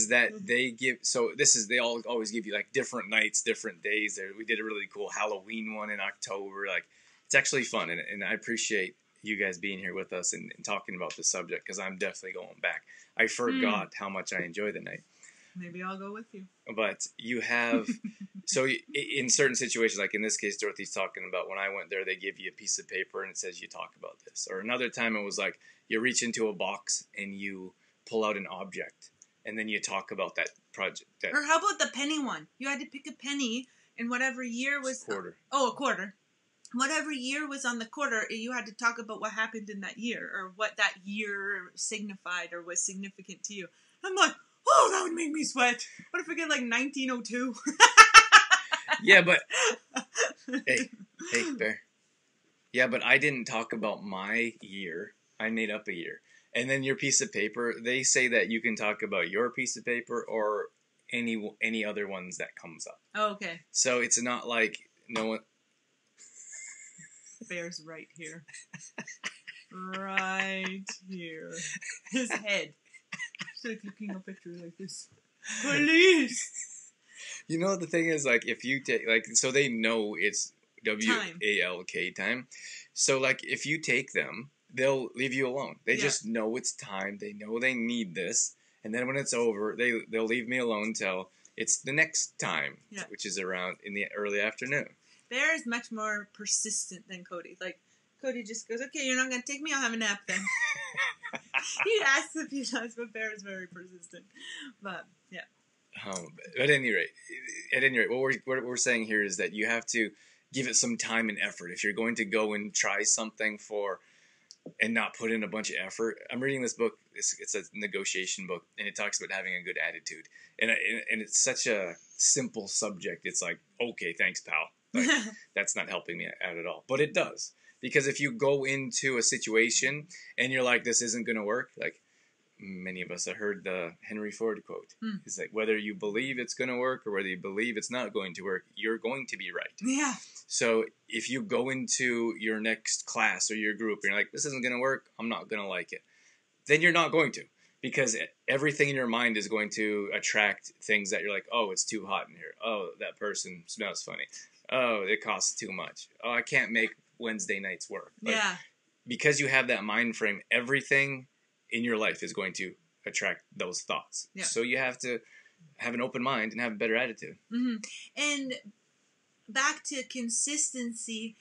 that they always give you, like, different nights, different days. We did a really cool Halloween one in October. Like, it's actually fun, and I appreciate you guys being here with us and talking about this subject, because I'm definitely going back. I forgot how much I enjoy the night. Maybe I'll go with you. But you have, so in certain situations, like in this case, Dorothy's talking about when I went there, they give you a piece of paper and it says you talk about this. Or another time it was like you reach into a box and you pull out an object and then you talk about that project. Or how about the penny one? You had to pick a penny and whatever year was... Quarter. Oh, a quarter. Whatever year was on the quarter, you had to talk about what happened in that year or what that year signified or was significant to you. I'm like, oh, that would make me sweat. What if I get like 1902? Yeah, but hey, Bear. Yeah, but I didn't talk about my year. I made up a year. And then your piece of paper, they say that you can talk about your piece of paper or any other ones that comes up. Oh, okay. So it's not like no one... Bear's right here. Right here. His head. It's like looking a picture like this. Police! You know, the thing is, like, if you take, like, so they know it's WALK time. So, like, if you take them, they'll leave you alone. They just know it's time. They know they need this. And then when it's over, they'll leave me alone till it's the next time, which is around in the early afternoon. Bear is much more persistent than Cody. Like, Cody just goes, okay, you're not going to take me, I'll have a nap then. He asks a few times, but Bear is very persistent. But, yeah. At any rate, what we're saying here is that you have to give it some time and effort. If you're going to go and try something and not put in a bunch of effort. I'm reading this book. It's a negotiation book, and it talks about having a good attitude. And it's such a simple subject. It's like, okay, thanks, pal. Like, that's not helping me out at all. But it does. Because if you go into a situation and you're like, this isn't going to work, like many of us have heard the Henry Ford quote. It's like, whether you believe it's going to work or whether you believe it's not going to work, you're going to be right. Yeah. So if you go into your next class or your group and you're like, this isn't going to work, I'm not going to like it, then you're not going to. Because everything in your mind is going to attract things that you're like, oh, it's too hot in here. Oh, that person smells funny. Oh, it costs too much. Oh, I can't make Wednesday nights work. Like, yeah. Because you have that mind frame, everything in your life is going to attract those thoughts. Yeah. So you have to have an open mind and have a better attitude. Mm-hmm. And back to consistency,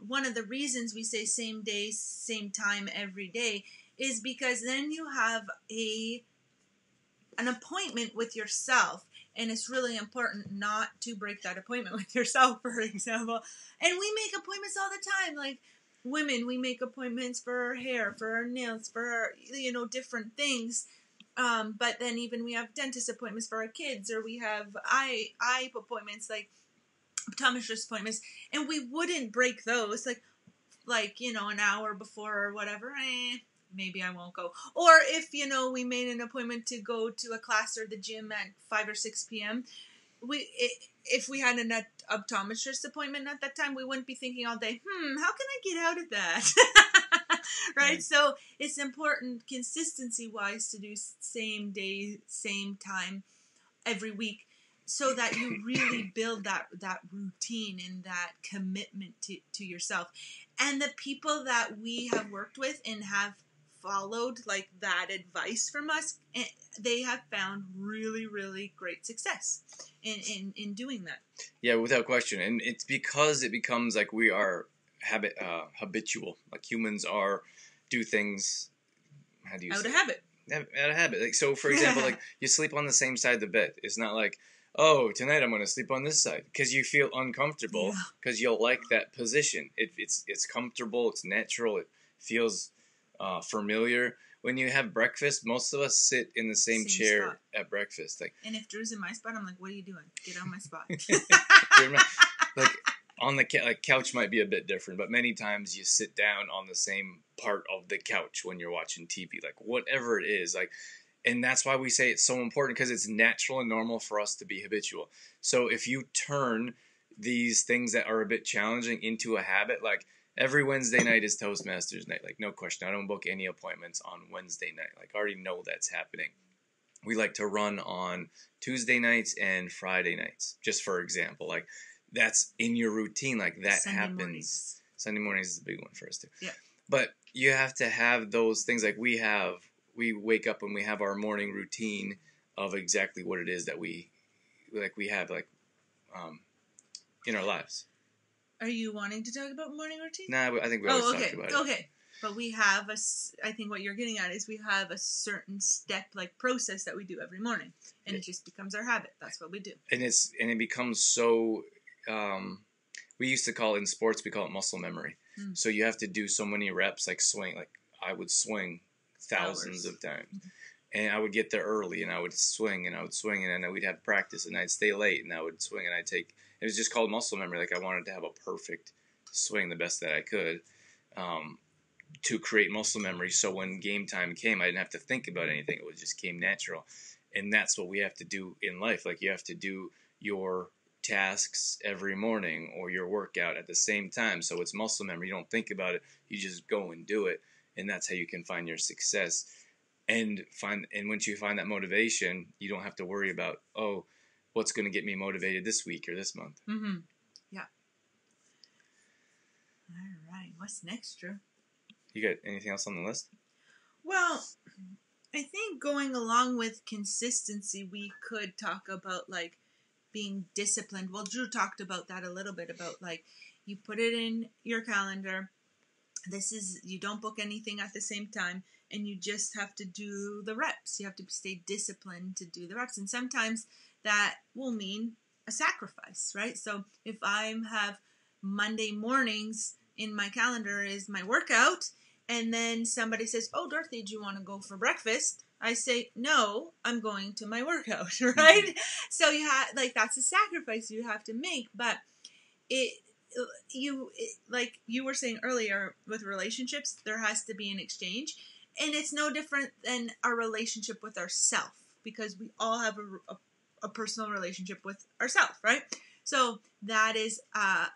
one of the reasons we say same day, same time every day is because then you have an appointment with yourself. And it's really important not to break that appointment with yourself, for example. And we make appointments all the time. Like women, we make appointments for our hair, for our nails, for our, different things. But then even we have dentist appointments for our kids, or we have eye appointments, like optometrist appointments. And we wouldn't break those, like an hour before or whatever. Maybe I won't go. Or if, we made an appointment to go to a class or the gym at 5 or 6 p.m., if we had an optometrist appointment at that time, we wouldn't be thinking all day, how can I get out of that? Right? So it's important consistency-wise to do same day, same time every week so that you really build that routine and that commitment to yourself. And the people that we have worked with and have followed like that advice from us, they have found really, really great success in doing that. Yeah, without question. And it's because it becomes like we are habitual. Like humans do things, how do you say? Out of habit. Out of habit. Like, so for example, like you sleep on the same side of the bed. It's not like, oh, tonight I'm going to sleep on this side, because you feel uncomfortable because you'll like that position. It's comfortable. It's natural. It feels familiar. When you have breakfast, most of us sit in the same chair spot at breakfast. Like, and if Drew's in my spot, I'm like, "What are you doing? Get on my spot." Like on the couch might be a bit different, but many times you sit down on the same part of the couch when you're watching TV. Like whatever it is, like, and that's why we say it's so important, because it's natural and normal for us to be habitual. So if you turn these things that are a bit challenging into a habit, like every Wednesday night is Toastmasters night. Like, no question. I don't book any appointments on Wednesday night. Like, I already know that's happening. We like to run on Tuesday nights and Friday nights, just for example. Like, that's in your routine. Like, that Sunday happens. Mornings. Sunday mornings is a big one for us too. Yeah. But you have to have those things like we have. We wake up and we have our morning routine of exactly what it is that we have in our lives. Are you wanting to talk about morning routine? Nah, I think we always talked about it. Okay. But we have I think what you're getting at is we have a certain step, like process that we do every morning. And it just becomes our habit. That's what we do. And it becomes so, we used to call it in sports, we call it muscle memory. Mm. So you have to do so many reps, like swing. Like I would swing thousands of times. Mm-hmm. And I would get there early and I would swing and then we'd have practice and I'd stay late and I would swing and it was just called muscle memory. Like I wanted to have a perfect swing, the best that I could, to create muscle memory. So when game time came, I didn't have to think about anything. It just came natural. And that's what we have to do in life. Like you have to do your tasks every morning or your workout at the same time. So it's muscle memory. You don't think about it. You just go and do it. And that's how you can find your success. And once you find that motivation, you don't have to worry about, what's going to get me motivated this week or this month. Mm-hmm. Yeah. All right. What's next, Drew? You got anything else on the list? Well, I think going along with consistency, we could talk about like being disciplined. Well, Drew talked about that a little bit about like you put it in your calendar. You don't book anything at the same time. And you just have to do the reps. You have to stay disciplined to do the reps. And sometimes that will mean a sacrifice, right? So if I have Monday mornings in my calendar is my workout, and then somebody says, "Oh, Dorothy, do you want to go for breakfast?" I say, "No, I'm going to my workout," right? Mm-hmm. So that's a sacrifice you have to make. But like you were saying earlier with relationships, there has to be an exchange. And it's no different than our relationship with ourself, because we all have a personal relationship with ourself, right? So that is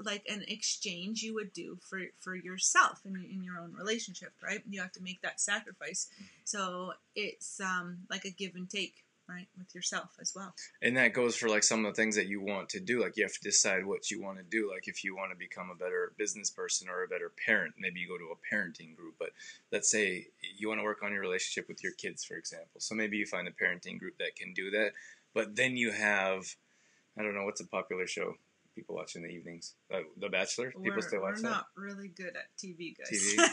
like an exchange you would do for yourself in your own relationship, right? You have to make that sacrifice. So it's like a give and take, right, with yourself as well. And that goes for like some of the things that you want to do. Like you have to decide what you want to do. Like if you want to become a better business person or a better parent, maybe you go to a parenting group. But let's say you want to work on your relationship with your kids, for example. So maybe you find a parenting group that can do that. But then you have, I don't know, what's a popular show people watch in the evenings? The Bachelor? People still watch that? We're not really good at TV, guys. TV?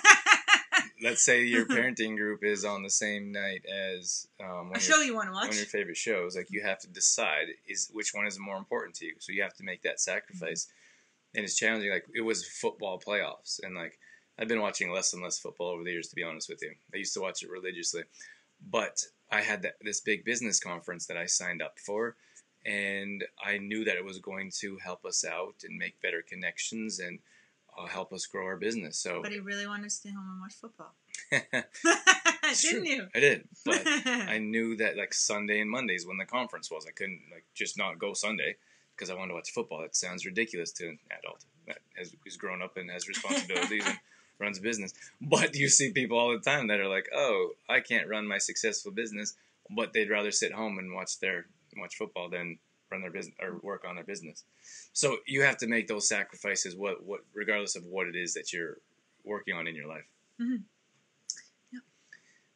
Let's say your parenting group is on the same night as a show you want to watch. One of your favorite shows. Like you have to decide which one is more important to you. So you have to make that sacrifice, and it's challenging. Like it was football playoffs, and like I've been watching less and less football over the years. To be honest with you, I used to watch it religiously, but I had this big business conference that I signed up for, and I knew that it was going to help us out and make better connections and help us grow our business. But he really wanted to stay home and watch football. Didn't you? I did, but I knew that like Sunday and Mondays when the conference was, I couldn't like just not go Sunday because I wanted to watch football. That sounds ridiculous to an adult that who's grown up and has responsibilities and runs a business. But you see people all the time that are like, "Oh, I can't run my successful business," but they'd rather sit home and watch football than run their business or work on their business. So you have to make those sacrifices, what regardless of what it is that you're working on in your life. Mm-hmm. Yep.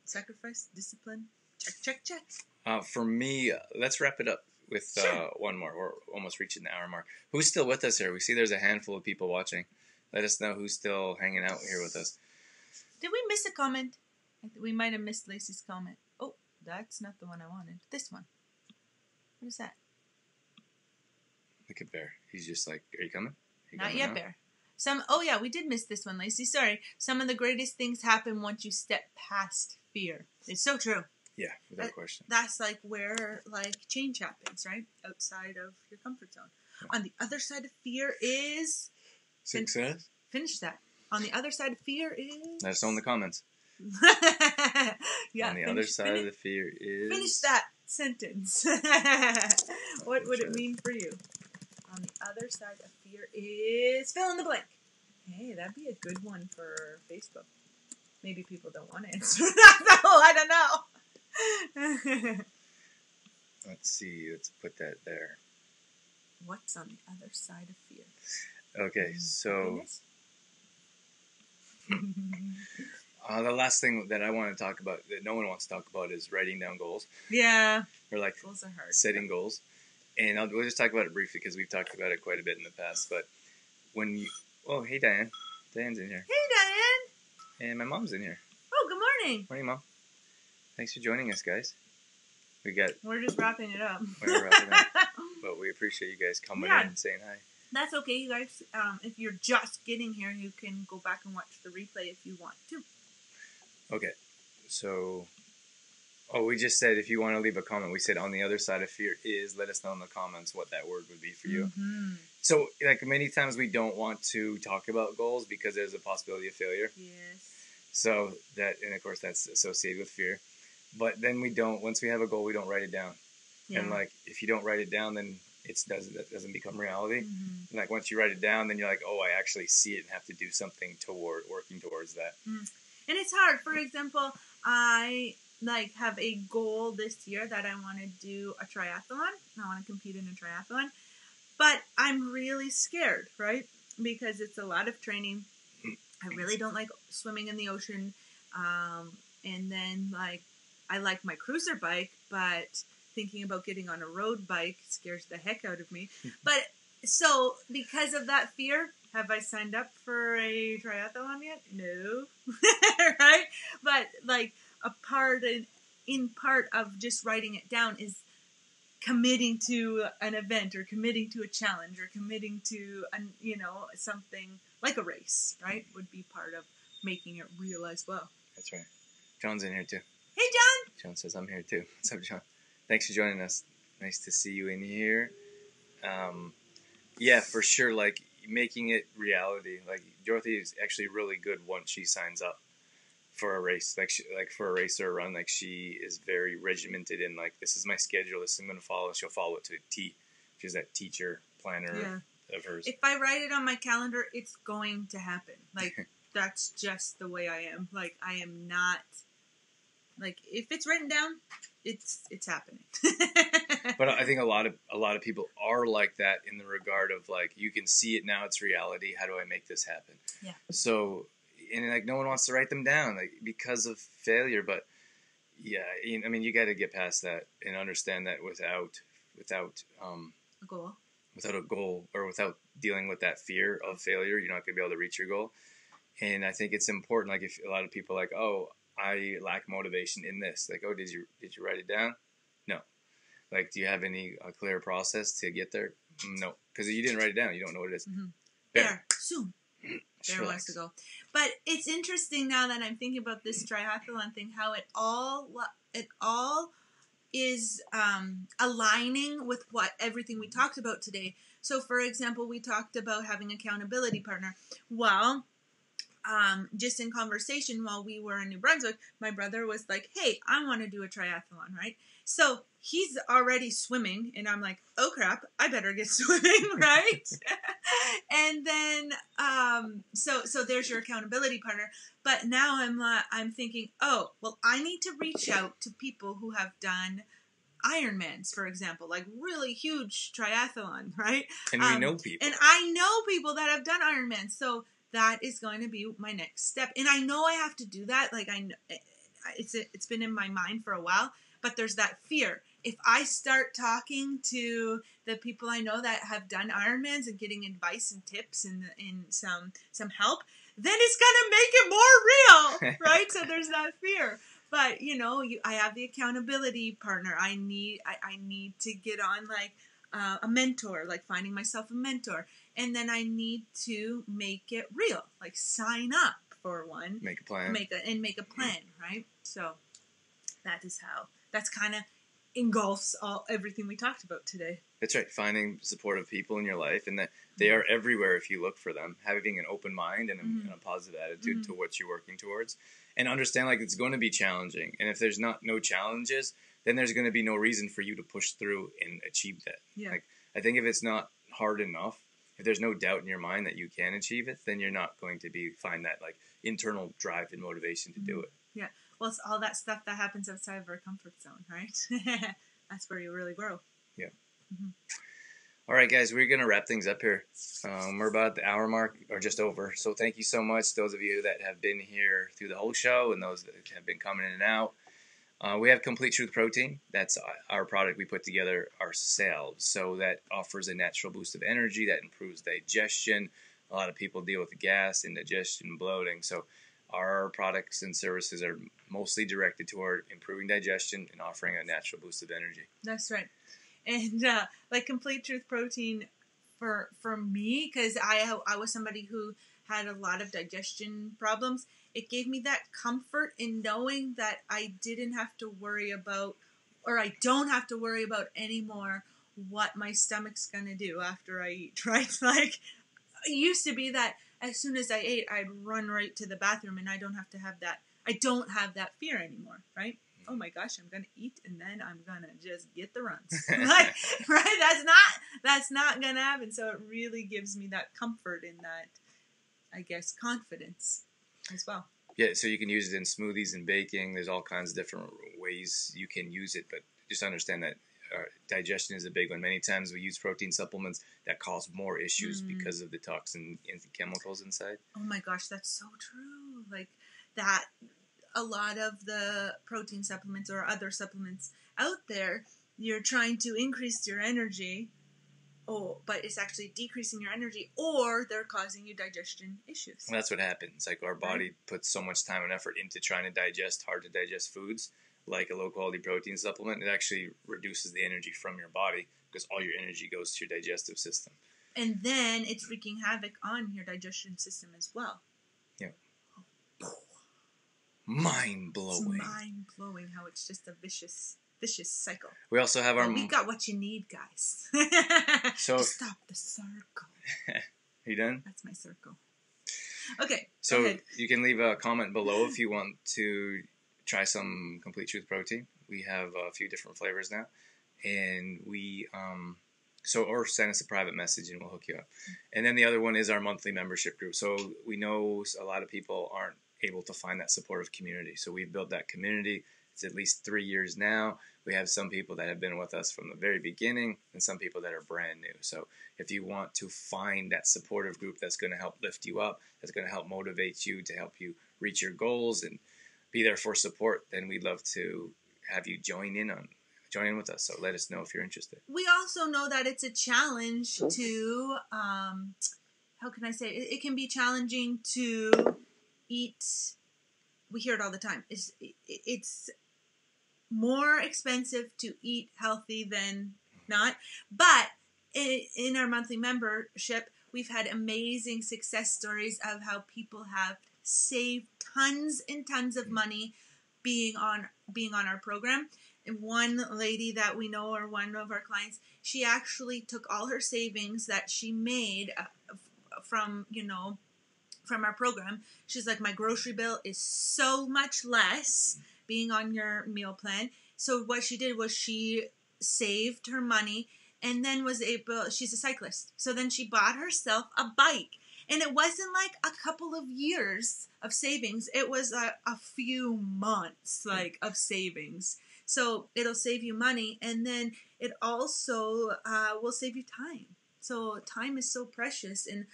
Sacrifice, discipline, check. For me, let's wrap it up with one more. We're almost reaching the hour mark. Who's still with us here? We see there's a handful of people watching. Let us know who's still hanging out here with us. Did we miss a comment? We might have missed Lacey's comment. Oh, that's not the one I wanted. This one. What is that? Look at Bear. He's just like, are you coming? Not yet, Bear. We did miss this one, Lacey. Sorry. Some of the greatest things happen once you step past fear. It's so true. Yeah, without question. That's like where like change happens, right? Outside of your comfort zone. Yeah. On the other side of fear is success. Finish that. On the other side of fear is. Let us know in the comments. Yeah. On the other side of the fear is. Finish that sentence. What would it mean for you? On the other side of fear is fill in the blank. Hey, that'd be a good one for Facebook. Maybe people don't want to answer that, though. I don't know. Let's see. Let's put that there. What's on the other side of fear? Okay, so... Happiness? The last thing that I want to talk about that no one wants to talk about is writing down goals. Yeah. Or like goals are hard. Setting goals. And we'll just talk about it briefly because we've talked about it quite a bit in the past. But when you... Oh, hey, Diane. Diane's in here. Hey, Diane. And my mom's in here. Oh, good morning. Morning, Mom. Thanks for joining us, guys. We're just wrapping it up. We're wrapping up. But we appreciate you guys coming in and saying hi. That's okay, you guys. If you're just getting here, you can go back and watch the replay if you want to. Okay. So... Oh, we just said if you want to leave a comment, we said on the other side of fear is, let us know in the comments what that word would be for you. Mm-hmm. So, like, many times we don't want to talk about goals because there's a possibility of failure. Yes. So, and of course, that's associated with fear. But then once we have a goal, we don't write it down. Yeah. And, like, if you don't write it down, then that doesn't become reality. Mm-hmm. And, like, once you write it down, then you're like, oh, I actually see it and have to do something working towards that. Mm. And it's hard. For example, I... have a goal this year that I want to do a triathlon. I want to compete in a triathlon. But I'm really scared, right? Because it's a lot of training. I really don't like swimming in the ocean. And then, I like my cruiser bike, but thinking about getting on a road bike scares the heck out of me. But, so, because of that fear, have I signed up for a triathlon yet? No. Right? But, in part of just writing it down is committing to an event or committing to a challenge or committing to something like a race, right? Would be part of making it real as well. That's right. John's in here too. Hey, John. John says I'm here too. What's up, John? Thanks for joining us. Nice to see you in here. Yeah, for sure. Like making it reality. Like Dorothy is actually really good once she signs up for a race, like for a race or a run. Like she is very regimented in this is my schedule. This I'm going to follow. She'll follow it to a T. She's that teacher planner of hers. If I write it on my calendar, it's going to happen. That's just the way I am. I am not if it's written down, it's happening. But I think a lot of people are like that in the regard of you can see it now. It's reality. How do I make this happen? Yeah. So. And no one wants to write them down because of failure. But yeah, I mean, you got to get past that and understand that without a goal, without a goal, or without dealing with that fear of failure, you're not going to be able to reach your goal. And I think it's important. If a lot of people are oh, I lack motivation in this. Oh, did you write it down? No. Do you have any clear process to get there? No, because you didn't write it down. You don't know what it is. Mm-hmm. There, soon. There wants to go. But it's interesting now that I'm thinking about this triathlon thing, how it all is aligning with everything we talked about today. So, for example, we talked about having an accountability partner. Well, just in conversation while we were in New Brunswick, my brother was like, hey, I want to do a triathlon, right? So he's already swimming, and I'm like, oh crap, I better get swimming, right? And then, so there's your accountability partner. But now I'm thinking, oh, well, I need to reach out to people who have done Ironmans, for example, really huge triathlon, right? And we know people. And I know people that have done Ironman, so that is going to be my next step. And I know I have to do that. I know it's been in my mind for a while. But there's that fear. If I start talking to the people I know that have done Ironmans and getting advice and tips and some help, then it's gonna make it more real, right? So there's that fear. But I have the accountability partner. I need to get on a mentor, finding myself a mentor, and then I need to make it real, sign up for one, make a plan, make a plan, right? So that's kind of engulfs everything we talked about today. That's right. Finding supportive people in your life, and that they are everywhere if you look for them. Having an open mind and a positive attitude to what you're working towards, and understand it's going to be challenging. And if there's no challenges, then there's going to be no reason for you to push through and achieve that. Yeah. I think if it's not hard enough, if there's no doubt in your mind that you can achieve it, then you're not going to find that internal drive and motivation to do it. Yeah. Well, it's all that stuff that happens outside of our comfort zone, right? That's where you really grow. Yeah. Mm-hmm. All right, guys, we're going to wrap things up here. We're about at the hour mark, or just over. So thank you so much, those of you that have been here through the whole show and those that have been coming in and out. We have Complete Truth Protein. That's our product we put together ourselves. So that offers a natural boost of energy that improves digestion. A lot of people deal with gas, indigestion, bloating. So our products and services are mostly directed toward improving digestion and offering a natural boost of energy. That's right. And like Complete Truth Protein for me, because I was somebody who had a lot of digestion problems, it gave me that comfort in knowing that I didn't have to worry about, or I don't have to worry about anymore what my stomach's going to do after I eat, right? Like, it used to be that as soon as I ate, I'd run right to the bathroom and I don't have to have that. I don't have that fear anymore, right? Oh my gosh, I'm gonna eat and then I'm gonna just get the runs. Like, right? That's not gonna happen. So it really gives me that comfort in that, I guess, confidence as well. Yeah, so you can use it in smoothies and baking. There's all kinds of different ways you can use it, but just understand that digestion is a big one. Many times we use protein supplements that cause more issues because of the toxin and chemicals inside. Oh my gosh, that's so true. Like that. A lot of the protein supplements or other supplements out there, you're trying to increase your energy, but it's actually decreasing your energy, or they're causing you digestion issues. Well, that's what happens. Like our body puts so much time and effort into trying to digest hard to digest foods, like a low quality protein supplement. It actually reduces the energy from your body because all your energy goes to your digestive system. And then it's wreaking havoc on your digestion system as well. Yeah. Mind-blowing. It's mind-blowing how it's just a vicious cycle. We also have our... We got what you need, guys. So to stop the circle. Are you done? That's my circle. Okay, so you can leave a comment below if you want to try some Complete Truth Protein. We have a few different flavors now. And we... or send us a private message and we'll hook you up. And then the other one is our monthly membership group. So we know a lot of people aren't able to find that supportive community. So we've built that community. It's at least 3 years now. We have some people that have been with us from the very beginning and some people that are brand new. So if you want to find that supportive group that's going to help lift you up, that's going to help motivate you to help you reach your goals and be there for support, then we'd love to have you join in with us. So let us know if you're interested. We also know that it's a challenge to, how can I say, it can be challenging to eat. We hear it all the time. It's more expensive to eat healthy than not. But in our monthly membership, we've had amazing success stories of how people have saved tons and tons of money being on our program. And one lady that we know, or one of our clients, she actually took all her savings that she made from our program. She's like, my grocery bill is so much less being on your meal plan. So what she did was she saved her money and then she's a cyclist. So then she bought herself a bike. And it wasn't like a couple of years of savings. It was a few months of savings. So it'll save you money, and then it also will save you time. So time is so precious, and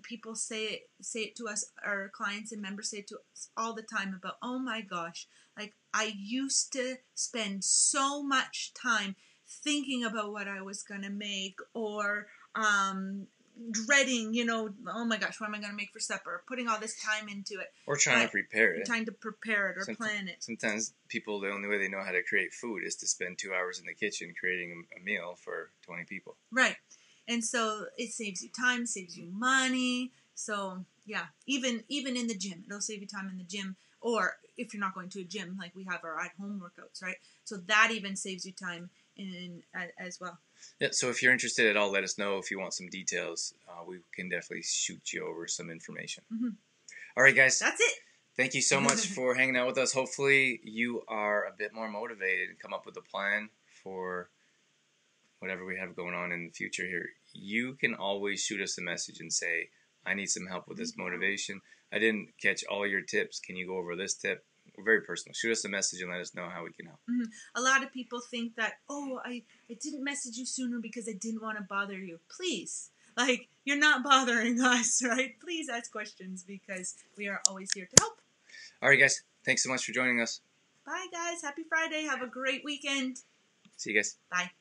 people say it to us, our clients and members say it to us all the time about, oh my gosh, like I used to spend so much time thinking about what I was going to make, or dreading, oh my gosh, what am I going to make for supper? Putting all this time into it. Or trying to prepare it. Trying to prepare it or plan it. Sometimes people, the only way they know how to create food is to spend 2 hours in the kitchen creating a meal for 20 people. Right. And so it saves you time, saves you money. So, yeah, even in the gym, it'll save you time in the gym. Or if you're not going to a gym, like we have our at-home workouts, right? So that even saves you time as well. Yeah, so if you're interested at all, let us know. If you want some details, we can definitely shoot you over some information. Mm-hmm. All right, guys. That's it. Thank you so much for hanging out with us. Hopefully you are a bit more motivated and come up with a plan for whatever we have going on in the future here. You can always shoot us a message and say, I need some help with this motivation. I didn't catch all your tips. Can you go over this tip? We're very personal. Shoot us a message and let us know how we can help. Mm-hmm. A lot of people think that, oh, I didn't message you sooner because I didn't want to bother you. Please, like, you're not bothering us, right? Please ask questions because we are always here to help. All right, guys. Thanks so much for joining us. Bye, guys. Happy Friday. Have a great weekend. See you guys. Bye.